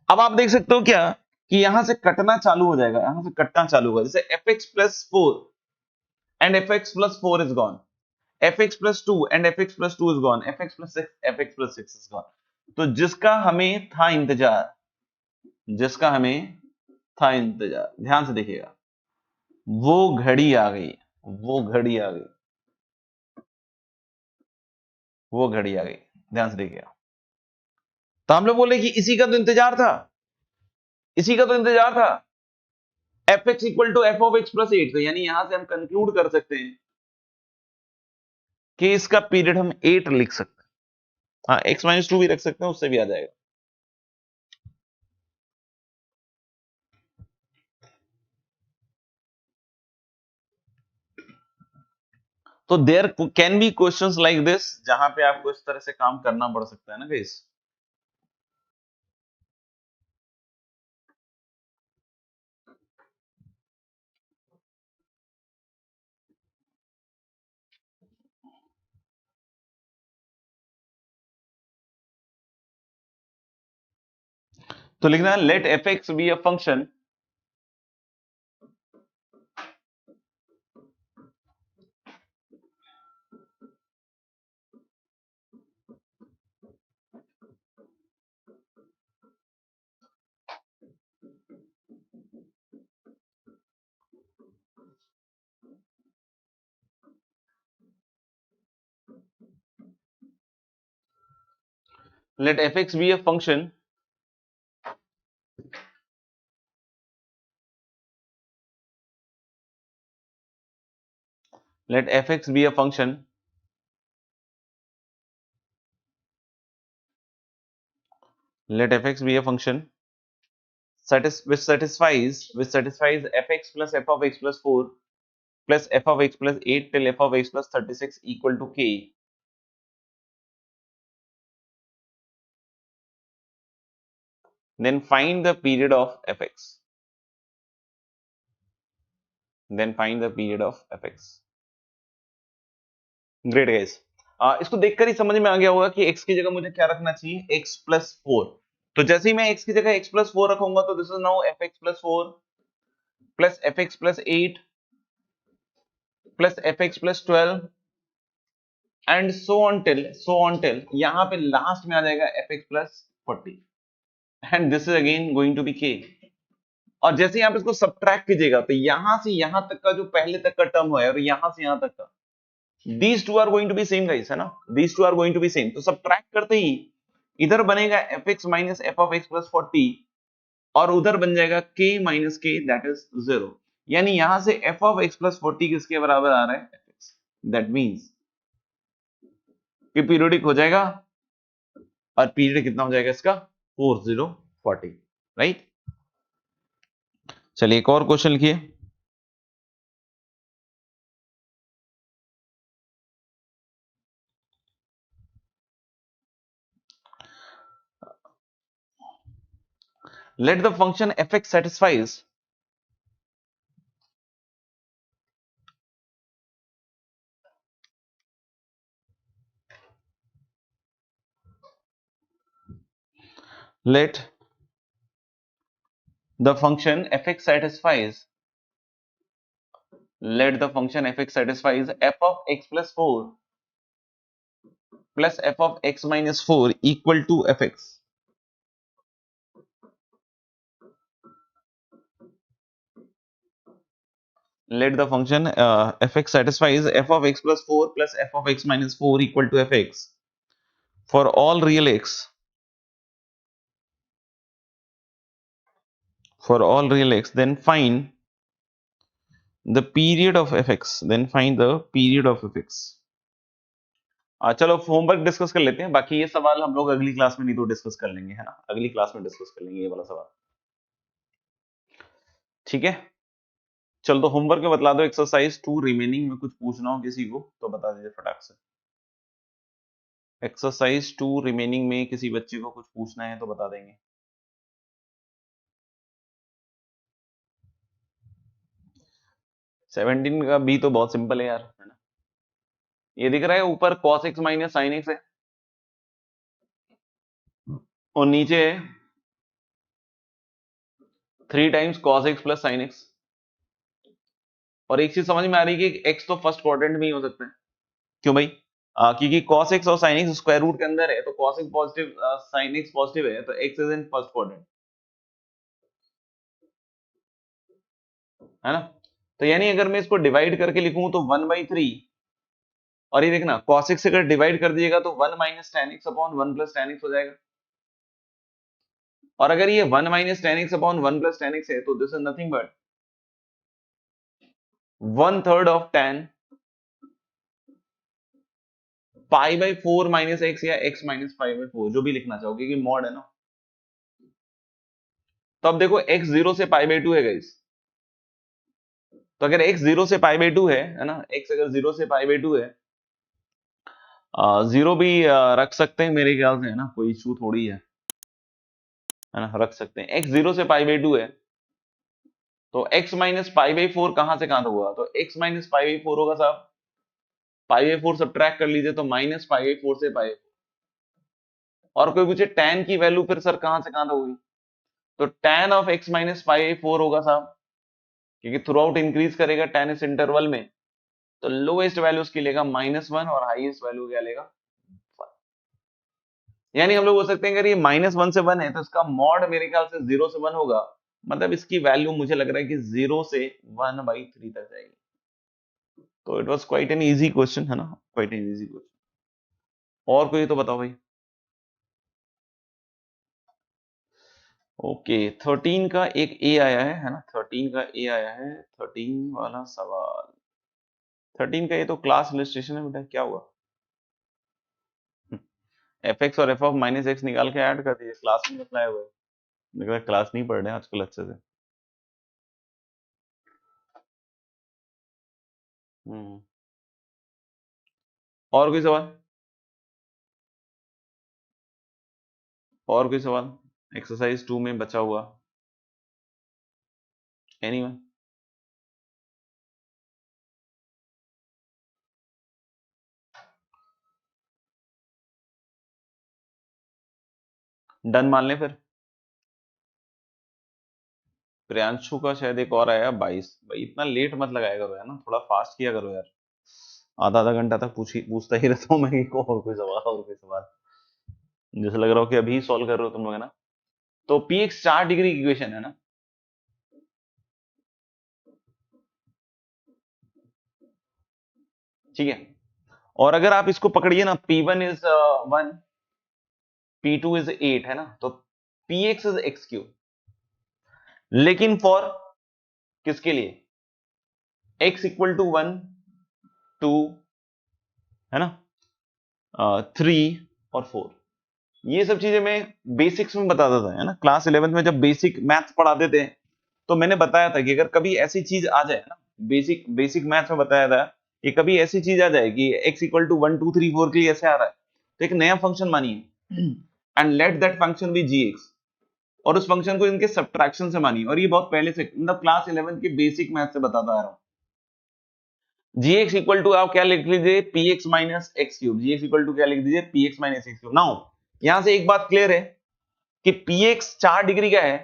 अब आप देख सकते हो क्या कि यहां से कटना चालू हो जाएगा, यहां से कटना चालू होगा। जैसे fx plus 4 and fx plus 4 is gone, fx plus 2 and fx plus 2 is gone, fx plus 6 fx plus 6 is gone। तो जिसका हमें था इंतजार, जिसका हमें था इंतजार, ध्यान से देखिएगा, वो घड़ी आ गई, वो घड़ी आ गई, वो घड़ी आ गई। ध्यान से देखिएगा। तो हम लोग बोले कि इसी का तो इंतजार था, इसी का तो इंतजार था। F X equal to F of x plus 8, तो यानी यहां से हम कंक्लूड कर सकते हैं कि इसका पीरियड हम 8 लिख सकते हैं। हाँ, x-2 भी रख सकते हैं, उससे भी आ जाएगा। तो there can be questions like this, जहां पे आपको इस तरह से काम करना पड़ सकता है ना गाइस। तो लिखना है let F X be a function, let fx be a function let fx be a function let fx be a function which satisfies fx plus f of x plus 4 plus f of x plus 8 till f of x plus 36 equal to k. Then find the period of fx. Then find the period of fx. Great guys. इसको देखकर ही समझ में आ गया होगा कि x की जगह मुझे क्या रखना चाहिए, x प्लस 4। तो जैसे ही मैं x की जगह x प्लस 4 रखूंगा तो this is now fx plus 4 plus fx plus 8 plus fx plus 12 and so on till यहां पे लास्ट में आ जाएगा fx plus 40 and this is again going to be k। और जैसे ही आप इसको सब्ट्रैक्ट कीजिएगा तो यहां से यहां तक का जो पहले तक का टर्म है और यहां से यहां तक का, these two are going to be same guys, है ना, these two are going to be same। तो सब्ट्रैक्ट करते ही इधर बनेगा fx minus F of x plus 40 और उधर बन जाएगा k माइनस के, दैट इज 0। यानी यहां से f ऑफ x प्लस 40 किसके बराबर आ रहा है, fx। दैट मीन्स कि पीरियोडिक हो जाएगा और पीरियड कितना हो जाएगा इसका, 4040, राइट। चलिए एक और क्वेश्चन लिखिए। Let the function fx satisfies let the function fx satisfies let the function fx satisfies f of x plus 4 plus f of x minus 4 equal to fx। Let the function fx satisfies f of x plus 4 plus f of x minus 4 equal to fx for all real x, for all real x, then find the period of fx, then find the period of fx। चलो होमवर्क डिस्कस कर लेते हैं, बाकी ये सवाल हम लोग अगली क्लास में नहीं तो डिस्कस कर लेंगे, है ना, अगली क्लास में डिस्कस कर लेंगे ये वाला सवाल, ठीक है। चल तो होमवर्क में बतला दो, एक्सरसाइज 2 रिमेनिंग में कुछ पूछना हो किसी को तो बता दीजिए फटाक से। एक्सरसाइज 2 रिमेनिंग में किसी बच्चे को कुछ पूछना है तो बता देंगे। 17 का भी तो बहुत सिंपल है यार, है ना। ये दिख रहा है ऊपर cos x minus sine x है और नीचे 3 times cos x plus sine x. और एक चीज समझ में आ रही है कि x तो फर्स्ट क्वाड्रेंट में ही हो सकता है। क्यों भाई? क्योंकि cos x और sin x स्क्वायर रूट के अंदर है, तो cos x positive sin x positive है, तो x is in first quadrant, है ना। तो यानी अगर मैं इसको डिवाइड करके लिखूं तो 1/3, और ये देखना cos x से अगर डिवाइड कर दिएगा तो 1 minus ten x upon 1 plus ten x हो जाएगा। और अगर ये 1 minus ten x upon 1 plus ten x है तो this is nothing but 1/3 of ten pi by 4 minus x या x माइनस पाई बाई 4, जो भी लिखना चाहोगे कि मॉड है ना। तो अब देखो x 0 से पाई बाई 2 है गाइस, तो अगर x 0 से पाई बाई 2 है ना, x अगर 0 से पाई बाई 2 है, 0 भी रख सकते हैं मेरे ख्याल से, है ना, कोई इशू थोड़ी है ना, रख सकते हैं। x 0 से पाई बाई 2 है तो x माइनस पाई बाई 4 कहां से कहां तक होगा, तो x माइनस पाई बाई 4 होगा साहब, पाई बाई 4 सब्ट्रैक्ट कर लीजिए तो माइनस पाई बाई 4 से पाई। और कोई पूछे tan की वैल्यू फिर सर कहां से कहां तक होगी, तो tan of x minus pi by 4 होगा साहब, क्योंकि थ्रू आउट इंक्रीज करेगा tan इस इंटरवल में, तो लोएस्ट वैल्यू उसकी लेगा -1 और हाईएस्ट वैल्यू क्या लेगा 1। यानी हम लोग बोल सकते हैं अगर ये -1 से 1 है तो इसका मॉड मेरे ख्याल से 0 से 1 होगा, मतलब इसकी वैल्यू मुझे लग रहा है कि 0 से 1/3 तक जाएगी। तो it was quite an easy question, है ना, क्वाइट एन इजी क्वेश्चन। और कोई तो बताओ भाई। ओके 13 का एक ए आया है ना, 13 का ए आया है, 13 वाला सवाल। 13 का ये तो क्लास इलस्ट्रेशन है बेटा, क्या हुआ, एफ एक्स और एफ ऑफ माइनस एक्स निकाल के ऐड कर दिए, क्लास में अप्लाई हुआ है। लग रहा है क्लास नहीं पढ़ रहे हैं आजकल अच्छे से। हम्म। और कोई सवाल, और कोई सवाल एक्सरसाइज 2 में बचा हुआ, एनीवन? डन मान लें फिर। प्रियांशु का शायद एक और आया 22। भाई इतना लेट मत लगाया करो, है ना, थोड़ा फास्ट किया करो यार, आधा आधा घंटा तक पूछता ही रहता हूँ मैं कि और कोई सवाल, और कोई सवाल, जैसे लग रहा हो कि अभी सॉल्व कर रहे हो तुम लोग, है ना। तो पी एक्स 4 डिग्री की इक्वेशन है ना, ठीक है। और अगर आप इसको पकड़िए ना, P1 इज 1, P2 इज 8, है ना, तो Px इज एक्स क्यूब, लेकिन फॉर किसके लिए, x इक्वल टू 1 2, है ना, 3 और 4, ये सब चीजें मैं बेसिक्स में बताता था, है ना, क्लास 11th में जब बेसिक मैथ्स पढ़ाते थे तो मैंने बताया था कि अगर कभी ऐसी चीज आ जाए ना, बेसिक बेसिक मैथ्स में बताया था कि कभी ऐसी चीज आ जाए कि x इक्वल टू 1 2 3 4 के लिए ऐसे आ रहा है, तो एक नया फंक्शन मानिए and let that function be gx, और उस फंक्शन को इनके सब्ट्रैक्शन से मानिए, और ये बहुत पहले से मतलब क्लास 11 के बेसिक मैथ से बताता आ रहा हूं। gx इक्वल टू आप क्या लिख लीजिए, px minus X cube, gx equal to क्या लिख दीजिए, px minus X cube. Now यहां से एक बात क्लियर है कि px 4 डिग्री का है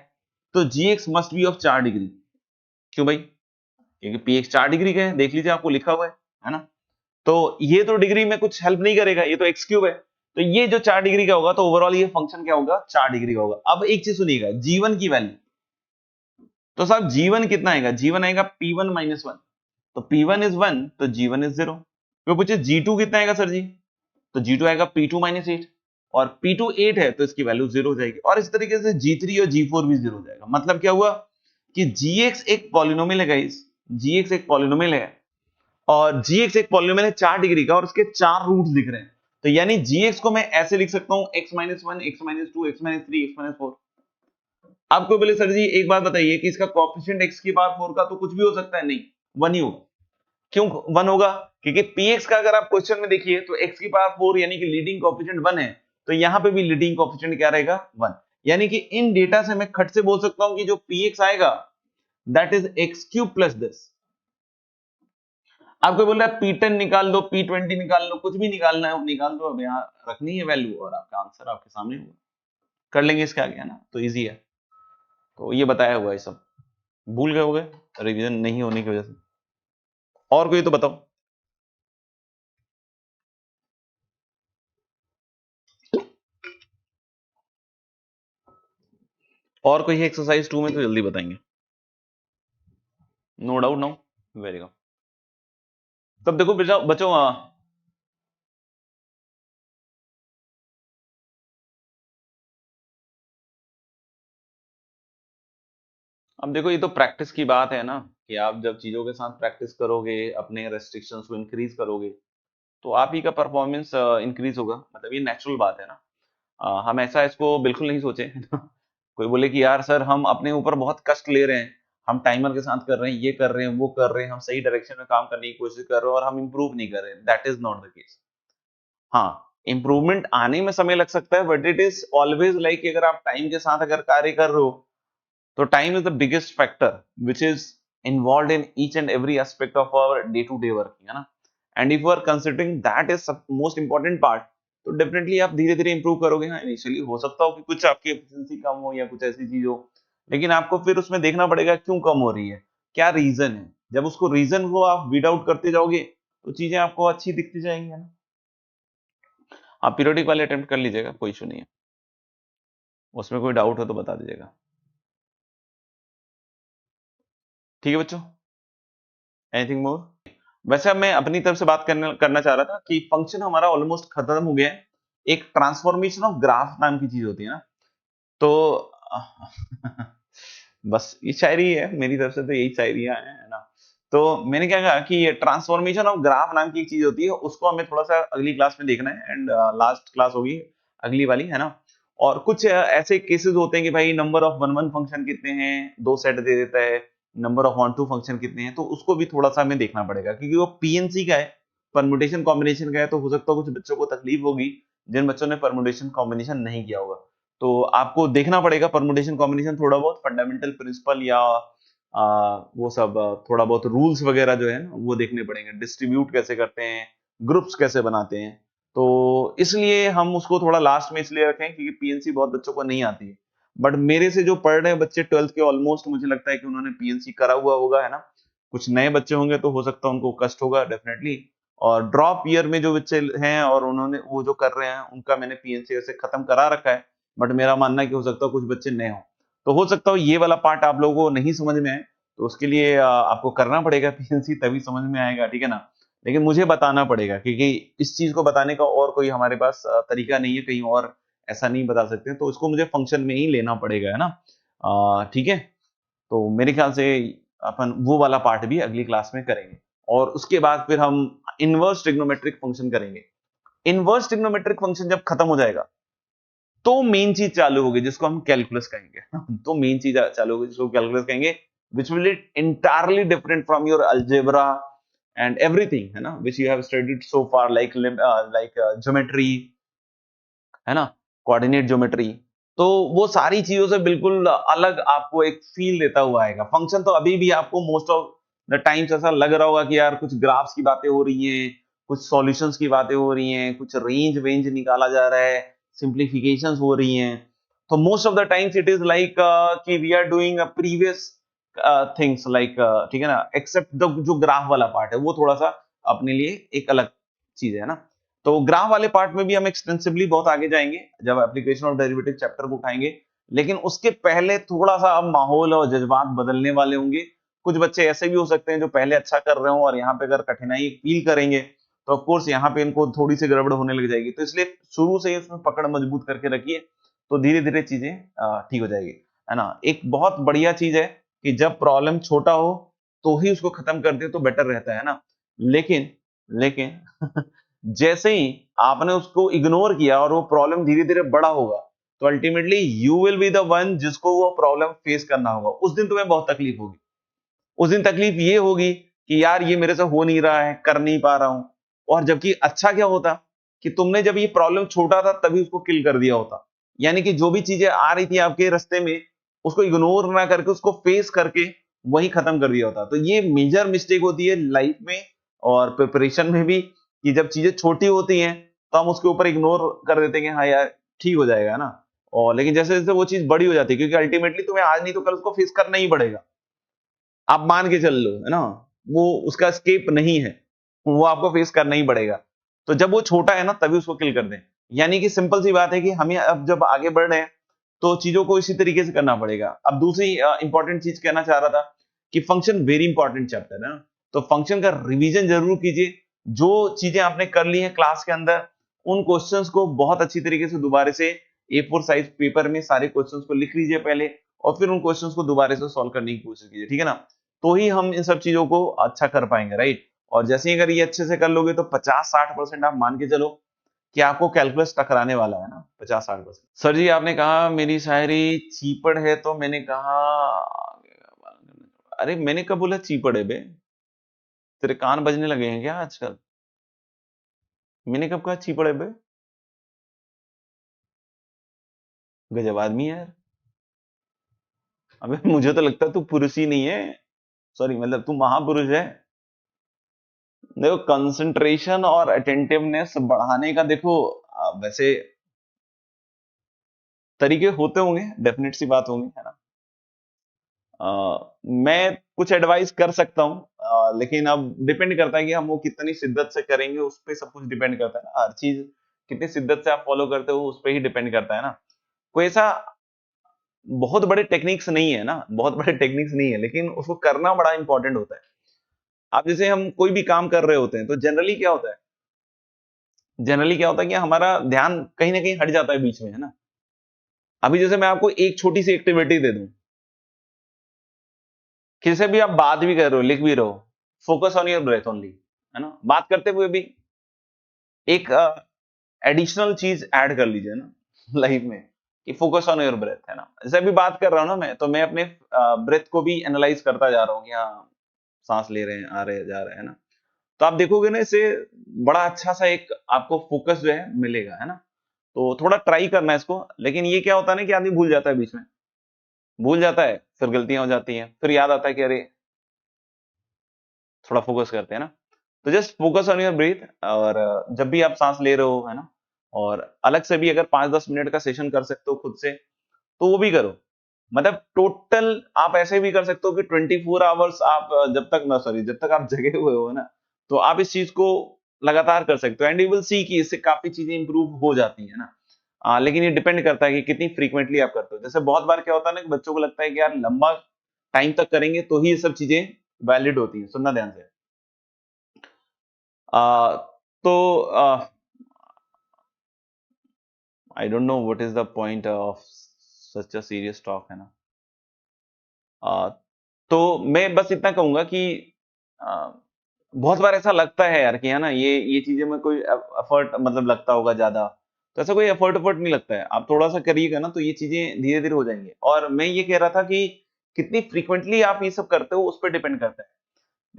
तो gx must be of 4 degree. क्यों भाई, क्योंकि px 4 डिग्री का है, देख लीजिए आपको लिखा हुआ है ना, तो ये तो डिग्री में कुछ हेल्प नहीं करेगा, ये तो एक्स क्यूब है, तो ये जो 4 डिग्री का होगा तो ओवरऑल ये फंक्शन क्या होगा, 4 डिग्री का होगा। अब एक चीज सुनिएगा, जीवन की वैल्यू, तो साहब जीवन कितना आएगा, जीवन आएगा P1 माइनस 1, तो P1 इज 1 तो जीवन इज 0। तो पूछे G2 कितना आएगा सर जी, तो G2 आएगा P2 माइनस 8, और P2 8 है तो इसकी वैल्यू 0 हो जाएगी, और इस तरीके से G3 और G4 भी 0 हो जाएगा। मतलब क्या हुआ कि Gx एक पॉलिनोमियल है गाइस, Gx एक पॉलिनोमियल है, और gx एक पॉलिनोमियल है 4 डिग्री का और उसके 4 रूट्स दिख रहे हैं, तो यानी gx को मैं ऐसे लिख सकता हूं x minus 1 x minus 2 x minus 3 x minus 4। आपको बोले सर जी एक बात बताइए कि इसका कोएफिशिएंट x की पावर 4 का तो कुछ भी हो सकता है, नहीं 1 ही होगा। क्यों 1 होगा, क्योंकि px का अगर आप क्वेश्चन में देखिए तो x की पावर 4 यानी कि लीडिंग कोएफिशिएंट 1 है, तो यहां पे भी लीडिंग कोएफिशिएंट क्या रहेगा 1, यानी कि इन डेटा से मैं खट से बोल सकता हूं कि जो px आएगा that is x cube plus this. आपको बोल रहा है P10 निकाल दो, P20 निकाल लो, कुछ भी निकालना है निकाल दो, अब यहाँ रखनी है वैल्यू और आपका आंसर आपके सामने होगा, कर लेंगे इसके आगे, है ना, तो इजी है। तो ये बताया हुआ है सब, भूल गए होगे रिवीजन नहीं होने की वजह से। और कोई तो बताओ, और कोई एक्सरसाइज 2 में तो जल्दी बताएंगे, no doubt no. Very good. तब देखो बच्चों अब देखो ये तो प्रैक्टिस की बात है ना, कि आप जब चीजों के साथ प्रैक्टिस करोगे, अपने रेस्ट्रिक्शंस को इंक्रीज करोगे, तो आप ही का परफॉर्मेंस इंक्रीज होगा। मतलब ये नेचुरल बात है ना। हम ऐसा इसको बिल्कुल नहीं सोचे कोई बोले कि यार सर हम अपने ऊपर बहुत कष्ट ले रहे हैं, हम टाइमर के साथ कर रहे हैं, ये कर रहे हैं, वो कर रहे हैं, हम सही डायरेक्शन में काम करने की कोशिश कर रहे हैं और हम इंप्रूव नहीं कर रहे हैं, that is not the case. हाँ, इंप्रूवमेंट आने में समय लग सकता है, but it is always like अगर आप टाइम के साथ अगर कार्य कर रहे हो, तो time is the biggest factor which is involve in each and every aspect of our day to day working, है ना। And if you are considering that is most important part, तो डेफिनेटली आप धीरे धीरे इंप्रूव करोगे। हाँ, इनिशियली हो सकता हो कि कुछ आपकी एफिशिएंसी कम हो या कुछ ऐसी चीज हो, लेकिन आपको फिर उसमें देखना पड़ेगा क्यों कम हो रही है, क्या रीजन है। जब उसको रीजन को आप वीड आउट करते जाओगे, तो चीजें आपको अच्छी दिखती जाएंगी, है ना। आप पीरियोडिक वाले अटेम्प्ट कर लीजिएगा, कोई इशू नहीं है। उसमें कोई डाउट हो तो बता दीजिएगा। ठीक है बच्चों, एनीथिंग मोर? वैसे अब मैं अपनी तरफ से बात करना चाह रहा था कि फंक्शन हमारा ऑलमोस्ट खत्म हो गया है। एक ट्रांसफॉर्मेशन ऑफ ग्राफ नाम की चीज होती है ना, तो बस ये शायरी है मेरी तरफ से, तो यही शायरियां हैं, है ना। तो मैंने क्या कहा कि ये ट्रांसफॉर्मेशन ऑफ ग्राफ नाम की एक चीज होती है, उसको हमें थोड़ा सा अगली क्लास में देखना है, एंड लास्ट क्लास होगी अगली वाली, है ना। और कुछ ऐसे केसेस होते हैं कि भाई number of one one function कितने हैं, दो सेट दे देता है, number of one two function कितने हैं, तो उसको भी थोड़ा सा हमें देखना पड़ेगा, क्योंकि वो पीएनसी का है, परमुटेशन कॉम्बिनेशन का है, तो हो सकता है कुछ बच्चों को तकलीफ होगी जिन बच्चों ने परमुटेशन कॉम्बिनेशन नहीं किया होगा। तो आपको देखना पड़ेगा परमुटेशन कॉम्बिनेशन, थोड़ा बहुत फंडामेंटल प्रिंसिपल या वो सब थोड़ा बहुत रूल्स वगैरह जो है ना, वो देखने पड़ेंगे, डिस्ट्रीब्यूट कैसे करते हैं, ग्रुप्स कैसे बनाते हैं। तो इसलिए हम उसको थोड़ा लास्ट में इसलिए रखें क्योंकि पीएनसी बहुत बच्चों को नहीं आती है। बट मेरे से जो पढ़ रहे हैं बच्चे 12th के, ऑलमोस्ट मुझे लगता है कि उन्होंने पीएनसी करा हुआ होगा, है ना। कुछ नए बच्चे होंगे तो हो सकता है उनको कष्ट होगा डेफिनेटली। और ड्रॉप ईयर में जो बच्चे हैं और उन्होंने वो जो कर रहे हैं, उनका मैंने पीएनसी ऐसे खत्म करा रखा है। बट मेरा मानना है कि हो सकता है कुछ बच्चे नए हों, तो हो सकता है ये वाला पार्ट आप लोगों को नहीं समझ में आए, तो उसके लिए आपको करना पड़ेगा पीएनसी, तभी समझ में आएगा, ठीक है ना। लेकिन मुझे बताना पड़ेगा, क्योंकि इस चीज को बताने का और कोई हमारे पास तरीका नहीं है, कहीं और ऐसा नहीं बता सकते, तो इसको मुझे फंक्शन में ही लेना पड़ेगा, है ना। ठीक है। तो मेरे ख्याल से अपन वो वाला पार्ट भी अगली क्लास में करेंगे, और उसके बाद फिर हम इनवर्स ट्रिग्नोमेट्रिक फंक्शन करेंगे। इनवर्स ट्रिग्नोमेट्रिक फंक्शन जब खत्म हो जाएगा, तो मेन चीज चालू होगी जिसको हम कैलकुलस कहेंगे तो मेन चीज चालू होगी जिसको कैलकुलस कहेंगे, which will it entirely different from your algebra and everything, है ना, which you have studied so far, like geometry, है ना, कोऑर्डिनेट ज्योमेट्री। तो वो सारी चीजों से बिल्कुल अलग आपको एक फील देता हुआ आएगा। फंक्शन तो अभी भी आपको मोस्ट ऑफ द टाइम्स ऐसा लग रहा होगा कि यार कुछ ग्राफ्स की बातें हो रही हैं, कुछ सॉल्यूशंस की बातें हो रही हैं, कुछ रेंज वेंज निकाला जा रहा है, सिंप्लीफिकेशंस हो रही हैं। तो most of the times it is like कि we are doing a previous things like, ठीक है ना, एक्सेप्ट द जो ग्राफ वाला पार्ट है वो थोड़ा सा अपने लिए एक अलग चीज है ना। तो ग्राफ वाले पार्ट में भी हम एक्सटेंसिवली बहुत आगे जाएंगे जब एप्लीकेशन ऑफ डेरिवेटिव चैप्टर को उठाएंगे, लेकिन उसके पहले थोड़ा सा अब माहौल और जज्बात बदलने वाले होंगे। कुछ बच्चे ऐसे भी हो सकते हैं जो पहले अच्छा कर रहे हो और यहाँ पे अगर कठिनाई फील करेंगे, तो ऑफ कोर्स यहाँ पे इनको थोड़ी सी गड़बड़ होने लग जाएगी। तो इसलिए शुरू से ही उसमें पकड़ मजबूत करके रखिए, तो धीरे धीरे चीजें ठीक हो जाएगी, है ना। एक बहुत बढ़िया चीज है कि जब प्रॉब्लम छोटा हो तो ही उसको खत्म कर दे तो बेटर रहता है ना। लेकिन लेकिन जैसे ही आपने उसको इग्नोर किया और वो प्रॉब्लम धीरे धीरे बड़ा होगा, तो ultimately you will be the one जिसको वो प्रॉब्लम फेस करना होगा। उस दिन तुम्हें बहुत तकलीफ होगी। उस दिन तकलीफ ये होगी कि यार ये मेरे से हो नहीं रहा है, कर नहीं पा रहा हूं। और जबकि अच्छा क्या होता कि तुमने जब ये प्रॉब्लम छोटा था तभी उसको किल कर दिया होता। यानी कि जो भी चीजें आ रही थी आपके रास्ते में, उसको इग्नोर ना करके उसको फेस करके वही खत्म कर दिया होता। तो ये मेजर मिस्टेक होती है लाइफ में और प्रिपरेशन में भी, कि जब चीजें छोटी होती हैं तो हम उसके ऊपर इग्नोर कर देते हैं कि हाँ यार ठीक हो जाएगा ना। और लेकिन जैसे जैसे वो चीज बड़ी हो जाती है, क्योंकि अल्टीमेटली तुम्हें आज नहीं तो कल उसको फेस करना ही पड़ेगा। आप मान के चल लो, है ना, वो उसका स्केप नहीं है, वो आपको फेस करना ही पड़ेगा। तो जब वो छोटा है ना तभी उसको किल कर दें। यानी कि सिंपल सी बात है कि हमें अब जब आगे बढ़ रहे हैं तो चीजों को इसी तरीके से करना पड़ेगा। अब दूसरी इंपॉर्टेंट चीज कहना चाह रहा था कि फंक्शन वेरी इंपॉर्टेंट चैप्टर है ना। तो फंक्शन का रिवीजन जरूर कीजिए। जो चीजें आपने कर ली हैं क्लास के अंदर, उन क्वेश्चंस को बहुत अच्छी तरीके से दोबारा से A4 साइज पेपर में सारे क्वेश्चंस को लिख लीजिए पहले, और फिर उन क्वेश्चंस को दोबारा से सॉल्व करने की कोशिश कीजिए, ठीक है ना। तो ही हम इन सब चीजों को अच्छा कर पाएंगे, राइट। और जैसे ही अगर ये अच्छे से कर लोगे तो 50-60% आप मान के चलो कि आपको कैलकुलस टकराने वाला है ना, 50-60%। सर जी आपने कहा मेरी शायरी चीपड़ है, तो मैंने कहा, अरे मैंने कब बोला चीपड़ है बे? तेरे कान बजने लगे हैं क्या आजकल? मैंने कब कहा चीपड़ है बे? गजब आदमी है यार। अबे मुझे तो लगता है तू पुरुष ही नहीं है, सॉरी मतलब तू महापुरुष है। देखो कंसंट्रेशन और अटेंटिवनेस बढ़ाने का देखो वैसे तरीके होते होंगे, डेफिनेट सी बात होंगी, है ना। मैं कुछ एडवाइस कर सकता हूँ, लेकिन अब डिपेंड करता है कि हम वो कितनी शिद्दत से करेंगे, उस पर सब कुछ डिपेंड करता है ना। हर चीज कितनी शिद्दत से आप फॉलो करते हो उस पर ही डिपेंड करता है ना। कोई ऐसा बहुत बड़े टेक्निक्स नहीं है ना, बहुत बड़े टेक्निक्स नहीं है, लेकिन उसको करना बड़ा इंपॉर्टेंट होता है। आप जैसे हम कोई भी काम कर रहे होते हैं तो जनरली क्या होता है, जनरली क्या होता है कि हमारा ध्यान कहीं ना कहीं हट जाता है बीच में, है ना। अभी जैसे मैं आपको एक छोटी सी एक्टिविटी दे दूं, किसी भी आप बात भी कर रहे हो, लिख भी रहे हो, focus on your breath only, है ना। बात करते हुए भी एक एडिशनल चीज ऐड कर लीजिए ना लाइफ में, कि फोकस ऑन योर ब्रेथ, है ना। जैसे अभी बात कर रहा हूं ना मैं, तो मैं अपने ब्रेथ को भी एनालाइज करता जा रहा हूँ कि हाँ सांस ले रहे हैं, आ रहे हैं, जा रहे हैं, है ना। तो आप देखोगे ना इससे बड़ा अच्छा सा एक आपको फोकस जो है मिलेगा, है ना। तो थोड़ा ट्राई करना है इसको। लेकिन ये क्या होता है ना कि आदमी भूल जाता है बीच में, भूल जाता है, फिर गलतियां हो जाती हैं, फिर याद आता है कि अरे थोड़ा फोकस करते हैं ना। तो just focus on your breathe, और जब भी आप सांस ले रहे हो, है ना, और अलग से भी अगर 5-10 मिनट का सेशन कर सकते हो खुद से, तो वो भी करो। मतलब टोटल आप ऐसे भी कर सकते हो कि 24 आवर्स आप जब तक ना, सॉरी, जब तक आप जगे हुए हो ना, तो आप इस चीज को लगातार कर सकते हो, एंड यू विल सी कि इससे काफी चीजें इंप्रूव हो जाती है ना। लेकिन ये डिपेंड करता है कि कितनी फ्रीक्वेंटली आप करते हो। जैसे बहुत बार क्या होता है ना कि बच्चों को लगता है कि यार लंबा टाइम तक करेंगे तो ही ये सब चीजें वैलिड होती हैं। सुनना ध्यान से। तो I don't know what is the point of such a serious talk, है ना। आ, तो मैं बस इतना कहूंगा कि आ, बहुत बार ऐसा लगता है यार कि, है ना, ये चीजें में कोई एफर्ट मतलब लगता होगा ज्यादा। तो ऐसा कोई एफर्ट नहीं लगता है। आप थोड़ा सा करिएगा ना तो ये चीजें धीरे धीरे हो जाएंगी। और मैं ये कह रहा था कि कितनी फ्रीक्वेंटली आप ये सब करते हो उस पर डिपेंड करता है।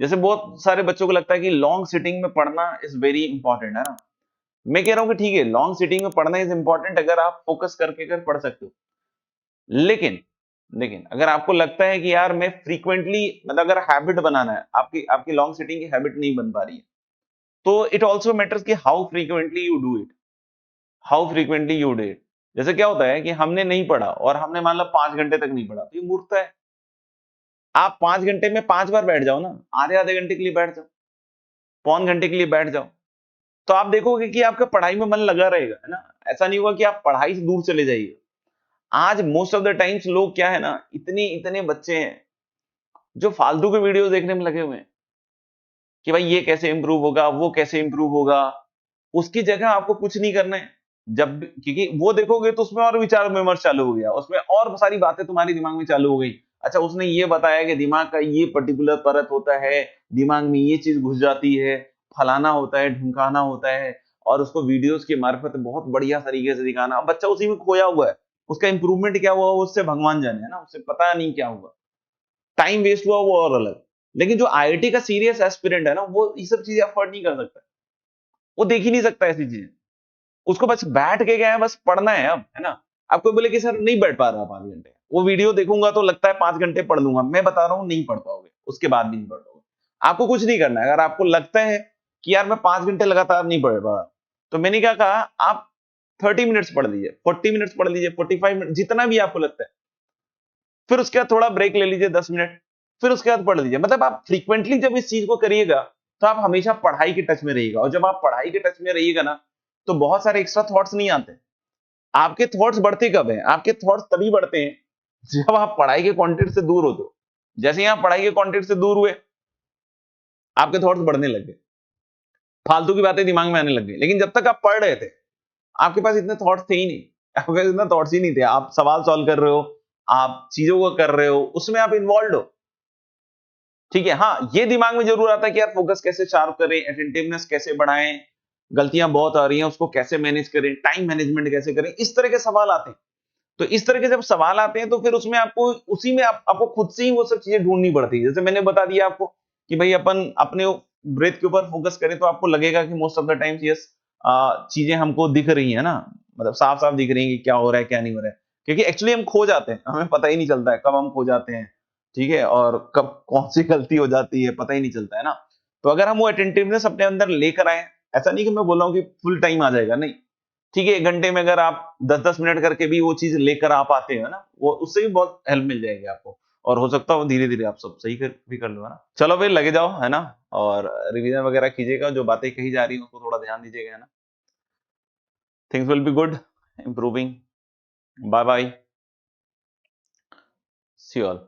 जैसे बहुत सारे बच्चों को लगता है कि लॉन्ग सिटिंग में पढ़ना इज वेरी इंपॉर्टेंट, है ना। मैं कह रहा हूँ कि ठीक है, लॉन्ग सिटिंग में पढ़ना इज इंपॉर्टेंट अगर आप फोकस करके अगर पढ़ सकते हो। लेकिन लेकिन अगर आपको लगता है कि यार मैं फ्रीक्वेंटली, मतलब अगर हैबिट बनाना है, आपकी आपकी लॉन्ग सिटिंग की हैबिट नहीं बन पा रही है, तो इट ऑल्सो मैटर्स कि how frequently you do it, how frequently you do it. जैसे क्या होता है कि हमने नहीं पढ़ा और हमने मान लो 5 घंटे तक नहीं पढ़ा, तो ये मूर्खता है। आप 5 घंटे में 5 बार बैठ जाओ ना, आधे आधे घंटे के लिए बैठ जाओ, पौन घंटे के लिए बैठ जाओ, तो आप देखोगे कि आपका पढ़ाई में मन लगा रहेगा, है ना। ऐसा नहीं होगा कि आप पढ़ाई से दूर चले जाइए। आज मोस्ट ऑफ द टाइम्स लोग क्या है ना, इतने इतने बच्चे हैं जो फालतू के वीडियो देखने में लगे हुए हैं कि भाई ये कैसे इंप्रूव होगा, वो कैसे इंप्रूव होगा। उसकी जगह आपको कुछ नहीं करना है। जब क्योंकि वो देखोगे तो उसमें और विचार विमर्श चालू हो गया, उसमें और सारी बातें तुम्हारे दिमाग में चालू हो गई। अच्छा उसने ये बताया कि दिमाग का ये पर्टिकुलर परत होता है, दिमाग में ये चीज घुस जाती है, फलाना होता है, ढुमकाना होता है, और उसको वीडियोस के मार्फत बहुत बढ़िया तरीके से दिखाना। अब बच्चा उसी में खोया हुआ है, उसका इंप्रूवमेंट क्या हुआ उससे भगवान जाने, है ना, उससे पता नहीं क्या हुआ। टाइम वेस्ट हुआ वो और अलग। लेकिन जो आईआईटी का सीरियस एस्पिरेंट है ना, वो ये सब चीजें अफोर्ड नहीं कर सकता, वो देख ही नहीं सकता ऐसी चीजें। उसको बस बैठ के गया है, बस पढ़ना है अब, है ना। आपको बोले कि सर नहीं बैठ पा रहा 5 घंटे, वो वीडियो देखूंगा तो लगता है 5 घंटे पढ़ लूंगा, मैं बता रहा हूं नहीं पढ़ पाओगे, उसके बाद भी नहीं पढ़ पाओगे। आपको कुछ नहीं करना है। अगर आपको लगता है कि यार मैं 5 घंटे लगातार नहीं पढ़ पा रहा, तो मैंने क्या कहा, आप 30 मिनट्स पढ़ लीजिए, 40 मिनट्स पढ़ लीजिए, 45 मिनट, जितना भी आपको लगता है। फिर उसके बाद थोड़ा ब्रेक ले लीजिए 10 मिनट, फिर उसके बाद पढ़ लीजिए। मतलब आप फ्रीक्वेंटली जब इस चीज को करिएगा तो आप हमेशा पढ़ाई के टच में रहिएगा। और जब आप पढ़ाई के टच में रहिएगा ना, तो बहुत सारे एक्स्ट्रा थॉट्स नहीं आते। आपके थॉट्स बढ़ते कब हैं? आपके थॉट्स तभी बढ़ते हैं जब आप पढ़ाई के कंटेंट से दूर होते हो। जैसे ही आप पढ़ाई के कंटेंट से दूर हुए, आपके थॉट्स बढ़ने लग गए, फालतू की बातें दिमाग में आने लग गई। लेकिन जब तक आप पढ़ रहे थे आपके पास इतने थॉट्स थे ही नहीं, आपके पास इतना थॉट्स ही नहीं थे। आप सवाल सॉल्व कर रहे हो, आप चीजों को कर रहे हो, उसमें आप इन्वॉल्व हो, ठीक है। हाँ, ये दिमाग में जरूर आता है कि यार फोकस कैसे शार्प करें, अटेंटिवनेस कैसे बढ़ाएं, गलतियां बहुत आ रही हैं उसको कैसे मैनेज करें, टाइम मैनेजमेंट कैसे करें, इस तरह के सवाल आते हैं। तो इस तरह के जब सवाल आते हैं तो फिर उसमें आपको उसी में आपको खुद से ही वो सब चीजें ढूंढनी पड़ती है। जैसे मैंने बता दिया आपको कि भाई अपन अपने ब्रेथ के ऊपर फोकस करें तो आपको लगेगा कि most of the times yes चीजें हमको दिख रही है ना, मतलब साफ साफ दिख रही है कि क्या हो रहा है क्या नहीं हो रहा है, क्योंकि एक्चुअली हम खो जाते हैं, हमें पता ही नहीं चलता है कब हम खो जाते हैं, ठीक है, और कब कौन सी गलती हो जाती है पता ही नहीं चलता है ना। तो अगर हम वो अटेंटिवनेस अपने अंदर लेकर आए, ऐसा नहीं कि मैं बोल रहा हूँ कि फुल टाइम आ जाएगा, नहीं, ठीक है, 1 घंटे में अगर आप 10-10 मिनट करके भी वो चीज लेकर आ पाते हैं ना, वो उससे भी बहुत हेल्प मिल जाएगी आपको, और हो सकता है धीरे धीरे आप सब सही कर भी कर लो, है ना। चलो भाई लगे जाओ, है ना, और रिवीजन वगैरह कीजिएगा, जो बातें कही जा रही हैं उसको थोड़ा ध्यान दीजिएगा, है ना। Things will be good, improving. Bye bye, see you all.